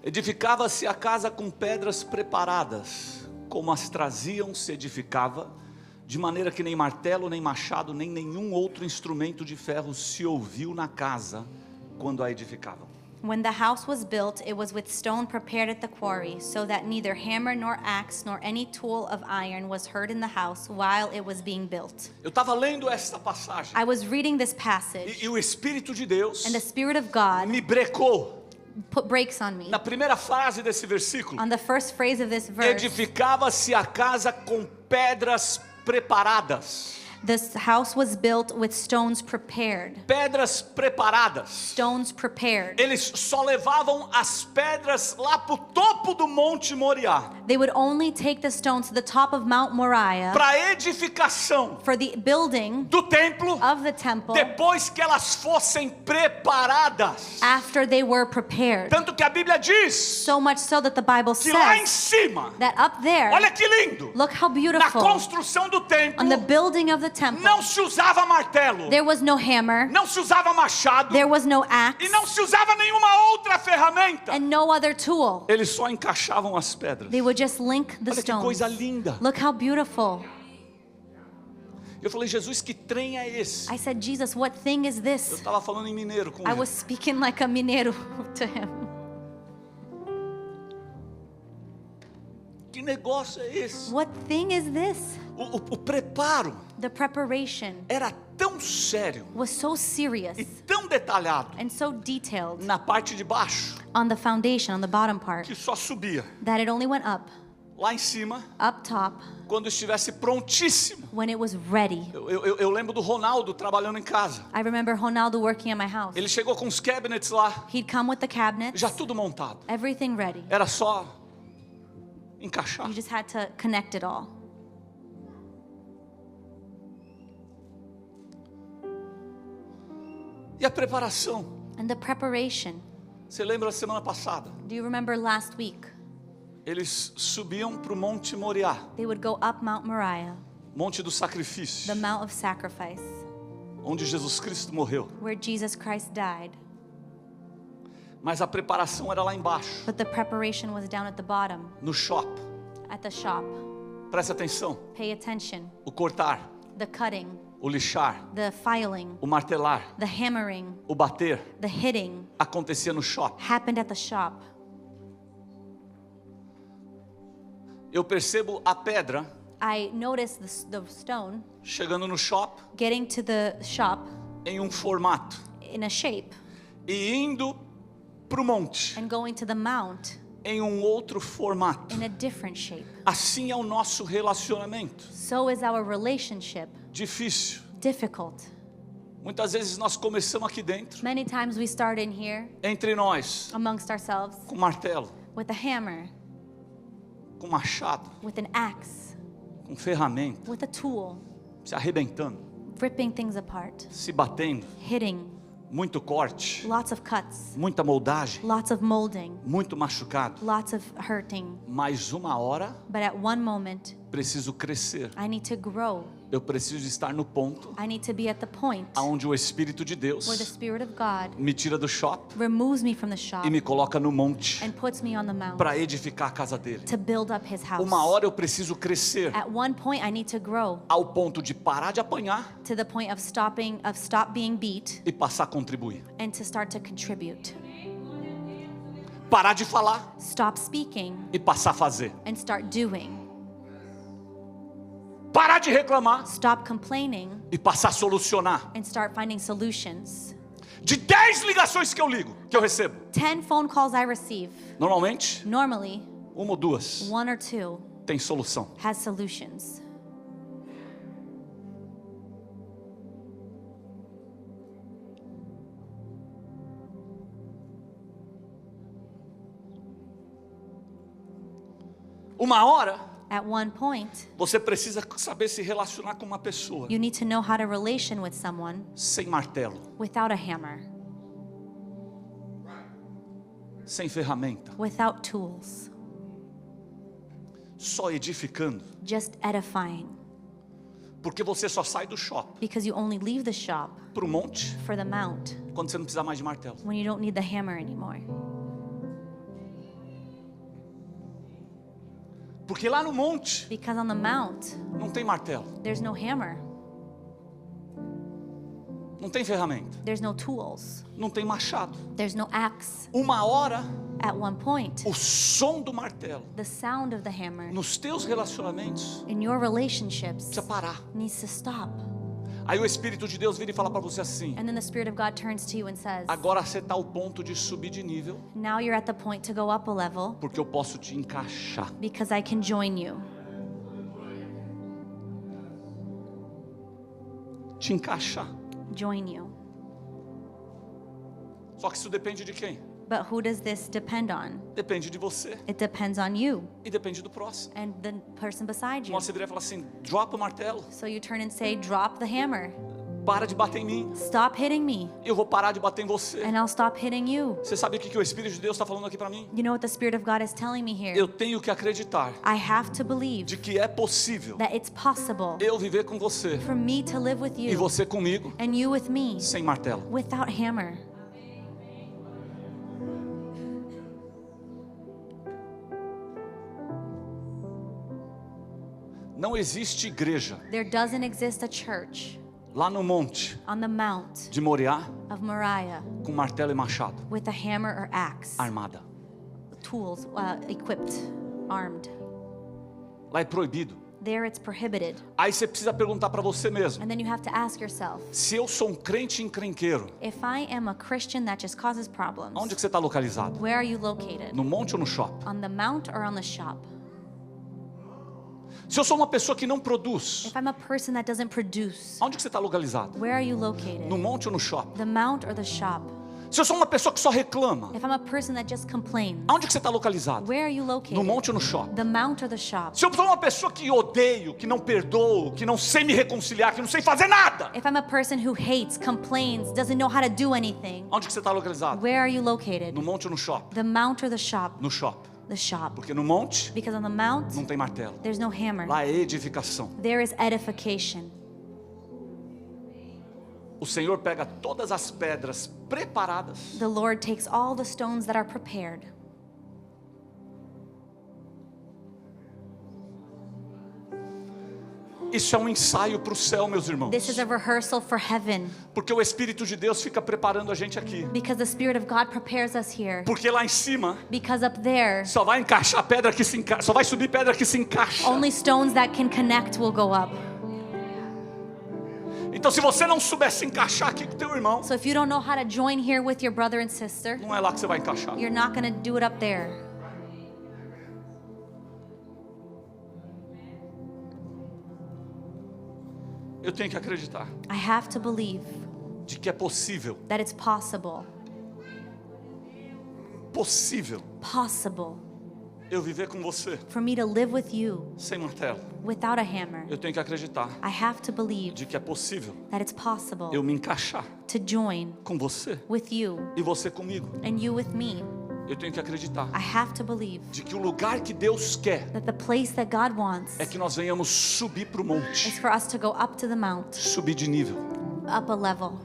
Edificava-se a casa com pedras preparadas, como as traziam se edificava, de maneira que nem martelo, nem machado, nem nenhum outro instrumento de ferro se ouviu na casa quando a edificavam. When the house was built, it was with stone prepared at the quarry, so that neither hammer nor axe nor any tool of iron was heard in the house while it was being built. Eu estava lendo esta passagem I was reading this passage, e o Espírito de Deus and the Spirit of God me brecou put brakes on me. na primeira frase desse versículo. On the first phrase of this verse, Edificava-se a casa com pedras preparadas. this house was built with stones prepared. Pedras preparadas. Stones prepared. Eles só levavam as pedras lá para o topo do Monte Moriá, They would only take the stones to the top of Mount Moriah para edificação for the building do templo, of the temple depois que elas fossem preparadas. after they were prepared. Tanto que a Bíblia diz So much so that the Bible que lá em says cima, that up there, olha que lindo, look how na beautiful, construção do templo on the building of the temple, não se usava martelo, there was no hammer, não se usava machado there was no axe, e não se usava nenhuma outra ferramenta. and no other tool. Eles só encaixavam as pedras. They would just link the Olha que coisa stones. linda. Look how beautiful. Eu falei, Jesus, que trem é esse? I said, Jesus, what thing is Eu this? estava falando em mineiro com I ele. was speaking like a mineiro to him. Que negócio é esse? What thing is this? O preparo The preparation era tão sério was so serious e tão detalhado and so detailed na parte de baixo on the foundation, on the bottom part, que só subia that it only went up, lá em cima up top, quando estivesse prontíssimo. when it was ready. Eu lembro do Ronaldo trabalhando em casa. I remember Ronaldo working at my house. Ele chegou com os cabinets lá, He'd come with the cabinets, já tudo montado. everything ready. Era só encaixar. You just had to connect it all. E a preparação? And the preparation. Você lembra da semana passada? Do you remember last week? Eles subiam para o Monte Moriá, They would go up Mount Moriah, Monte do Sacrifício, the Mount of Sacrifice, onde Jesus Cristo morreu. where Jesus Christ died. Mas a preparação era lá embaixo, But the preparation was down at the bottom, no shop. at the shop. Presta atenção. Pay attention. O cortar, The cutting, o lixar, the filing, o martelar, the hammering, o bater, the hitting acontecia no shop. happened at the shop. Eu percebo a pedra I noticed the stone chegando no shop getting to the shop em formato in a shape e indo para o monte and going to the mount em outro formato. in a different shape. Assim é o nosso relacionamento. So is our relationship Difícil. difficult. Muitas vezes nós começamos aqui dentro, Many times we start in here entre nós, amongst ourselves com martelo, with a hammer, com machado, with an axe, com ferramenta, with a tool, se arrebentando, ripping things apart, se batendo, hitting, muito corte, lots of cuts, muita moldagem, lots of molding, muito machucado. lots of hurting. Mas uma hora But at one moment, preciso crescer. I need to grow. Eu preciso estar no ponto I need to be at the point onde o Espírito de Deus where the Spirit of God me tira do shop removes me from the shop e me coloca no monte and puts me on the mount para edificar a casa dele. to build up His house. Uma hora eu preciso crescer At one point, I need to grow ao ponto de parar de apanhar to the point of stop being beat e passar a contribuir. and to start to contribute. Parar de falar Stop speaking e passar a fazer. and start doing. Parar de reclamar Stop complaining e passar a solucionar. and start finding solutions. De 10 ligações que eu recebo, 10 phone calls I receive, normalmente, normally, uma ou duas one or two tem solução. has solutions. Uma hora, At one point, você precisa saber se relacionar com uma pessoa you need to know how to relation with someone sem martelo, without a hammer, sem ferramenta, without tools, só edificando. just edifying. Porque você só sai do shopping Because you only leave the shop para o monte for the mount quando você não precisa mais de martelo. when you don't need the hammer anymore. Porque lá no monte Because on the mount, não tem martelo, there's no hammer, não tem ferramenta, there's no tools, não tem machado. there's no axe. Uma hora, At one point, o som do martelo the sound of the hammer nos teus relacionamentos in your relationships precisa parar. needs to stop. Aí o Espírito de Deus vira e fala para você assim: And then the Spirit of God turns to you and says, agora você está ao ponto de subir de nível, now you're at the point to go up a level porque eu posso te encaixar. because I can join you. Te encaixar. Join you. Só que isso depende de quem? But who does this depend on? Depende de você It depends on you e depende do próximo. and the person beside you. Uma hora você viria e falar assim: dropa o martelo, So you turn and say, drop the hammer. para de bater em mim, Stop hitting me, eu vou parar de bater em você. and I'll stop hitting you. Você sabe o que o Espírito de Deus está falando aqui para mim? You know what the Spirit of God is telling me here? Eu tenho que acreditar I have to believe de que é possível that it's possible eu viver com você for me to live with e you você comigo and you with me sem martelo. without hammer. Não existe igreja There doesn't exist a church lá no monte on the mount de Moriá of Moriah com martelo e machado, with a hammer or axe, armada. tools, equipped, armed. Lá é proibido. There it's prohibited. Aí você precisa perguntar para você mesmo: And then you have to ask yourself, se eu sou um crente encrenqueiro, if I am a Christian that just causes problems, onde que você está localizado? where are you located? No monte ou no shopping? On the mount or on the shop? Se eu sou uma pessoa que não produz, If I'm a person that doesn't produce, onde que você está localizado? where are you located? No monte ou no shopping? The mount or the shop? Se eu sou uma pessoa que só reclama, If I'm a person that just complains, onde que você está localizado? where are you located? No monte ou no shopping? The mount or the shop? Se eu sou uma pessoa que odeio, que não perdoo, que não sei me reconciliar, que não sei fazer nada, If I'm a person who hates, complains, doesn't know how to do anything, onde que você está localizado? where are you located? No monte ou no shopping? The mount or the shop? No shopping. The shop. Porque no monte Because on the mount, não tem martelo. there's no hammer. Lá é edificação. There is edification. O Senhor pega todas as pedras preparadas The Lord takes all the stones that are prepared. Isso é um ensaio para o céu, meus irmãos. This is a rehearsal for heaven. Porque o Espírito de Deus fica preparando a gente aqui. Because the Spirit of God prepares us here. Porque lá em cima Because up there, só vai encaixar pedra que se encaixa, só vai subir pedra que se encaixa. only stones that can connect will go up. Então, se você não souber se encaixar aqui com o teu irmão, So if you don't know how to join here with your brother and sister, não é lá que você vai encaixar. you're not going to do it up there. Eu tenho que acreditar I have to believe de que é possível, that it's possible, possível eu viver com você for me to live with you sem martelo. without a hammer. Eu tenho que acreditar I have to believe de que é possível that it's possible eu me encaixar to join com você with you e você comigo. and you with me. Eu tenho que acreditar I have to believe de que o lugar que Deus quer that the place that God wants é que nós venhamos subir para o monte, is for us to go up to the mount, subir de nível. up a level.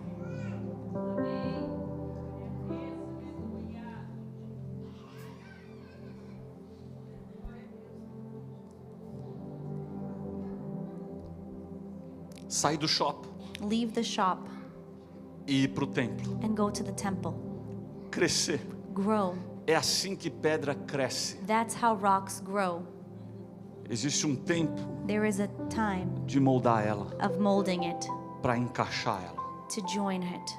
Sair do shopping Leave the shop e ir para o templo. and go to the temple. Crescer. Grow. É assim que pedra cresce. That's how rocks grow. Existe um tempo There is a time de moldar ela, of molding it, para encaixar ela. to join it.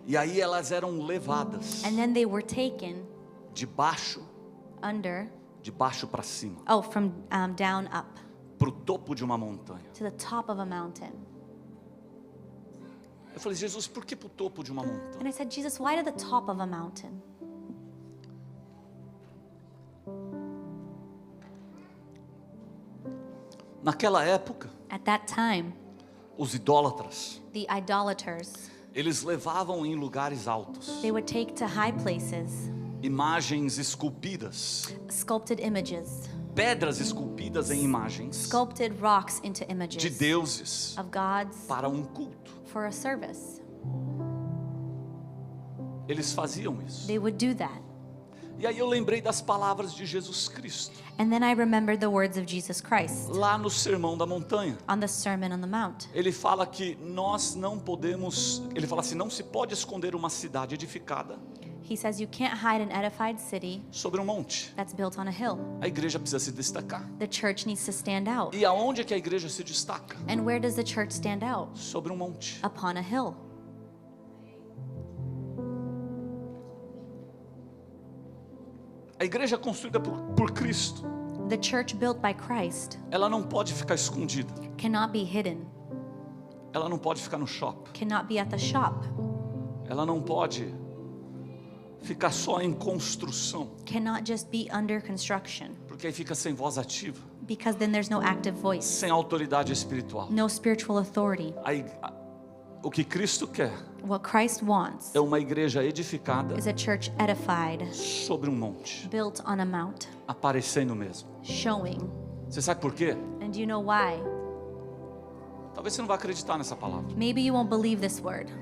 E aí elas eram levadas And then they were taken de baixo para cima, from down up para o topo de uma montanha. to the top of a mountain. Eu falei: Jesus, por que para o topo de uma montanha? And I said, Jesus, why to the top of a mountain? Naquela época, At that time, os idólatras, the idolaters, eles levavam em lugares altos they would take to high places imagens esculpidas, sculpted images, pedras esculpidas em imagens sculpted rocks into de images deuses of gods para um culto. for a service. Eles faziam isso. They would do that. E aí eu lembrei das palavras de Jesus Cristo, And then I remembered the words of Jesus Christ lá no Sermão da Montanha. on the Sermon on the Mount. Ele fala que nós não podemos, ele fala assim, não se pode esconder uma cidade edificada He says you can't hide an edified city sobre um monte. that's built on a hill. A igreja precisa se destacar. The church needs to stand out. E aonde é que a igreja se destaca? And where does the church stand out? Sobre um monte. Upon a hill. A igreja construída por Cristo, The church built by Christ ela não pode ficar escondida. cannot be hidden, Ela não pode ficar no shopping. cannot be at the shop, Ela não pode ficar só em construção, cannot just be under construction, porque aí fica sem voz ativa, because then there's no active voice, sem autoridade espiritual. no spiritual authority. O que Cristo quer What Christ wants é uma igreja edificada is a church edified, sobre um monte, built on a mount, aparecendo mesmo. showing. Você sabe por quê? And do you know why? Talvez você não vá acreditar nessa palavra. Maybe you won't believe this word.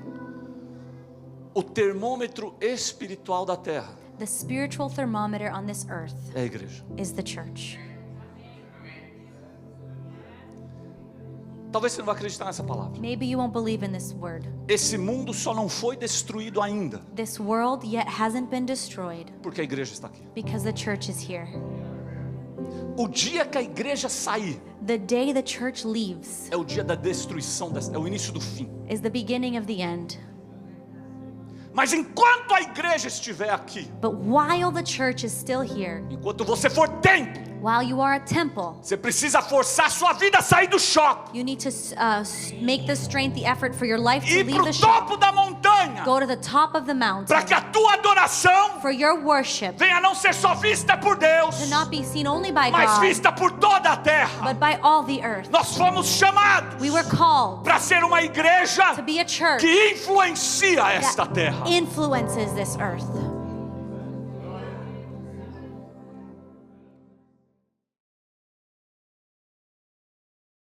O termômetro espiritual da terra The spiritual thermometer on this earth é a igreja. is the church. Talvez você não vá acreditar nessa palavra. Maybe you won't believe in this word. Esse mundo só não foi destruído ainda This world yet hasn't been destroyed porque a igreja está aqui. because the church is here. O dia que a igreja sair The day the church leaves é o dia da destruição, é o início do fim. is the beginning of the end. Mas enquanto a igreja estiver aqui, But while the church is still here, enquanto você for templo, while you are a temple, você precisa forçar sua vida a sair do shopping, you need to make the strength, the effort for your life to ir leave para the o shop, topo da montanha, go to the top of the mountain, para que a tua adoração for your worship venha a não ser só vista por Deus, to not be seen only by mas God, vista por toda a terra. but by all the earth. Nós fomos chamados We were called para ser uma igreja to be a church que influencia esta that terra. influences this earth.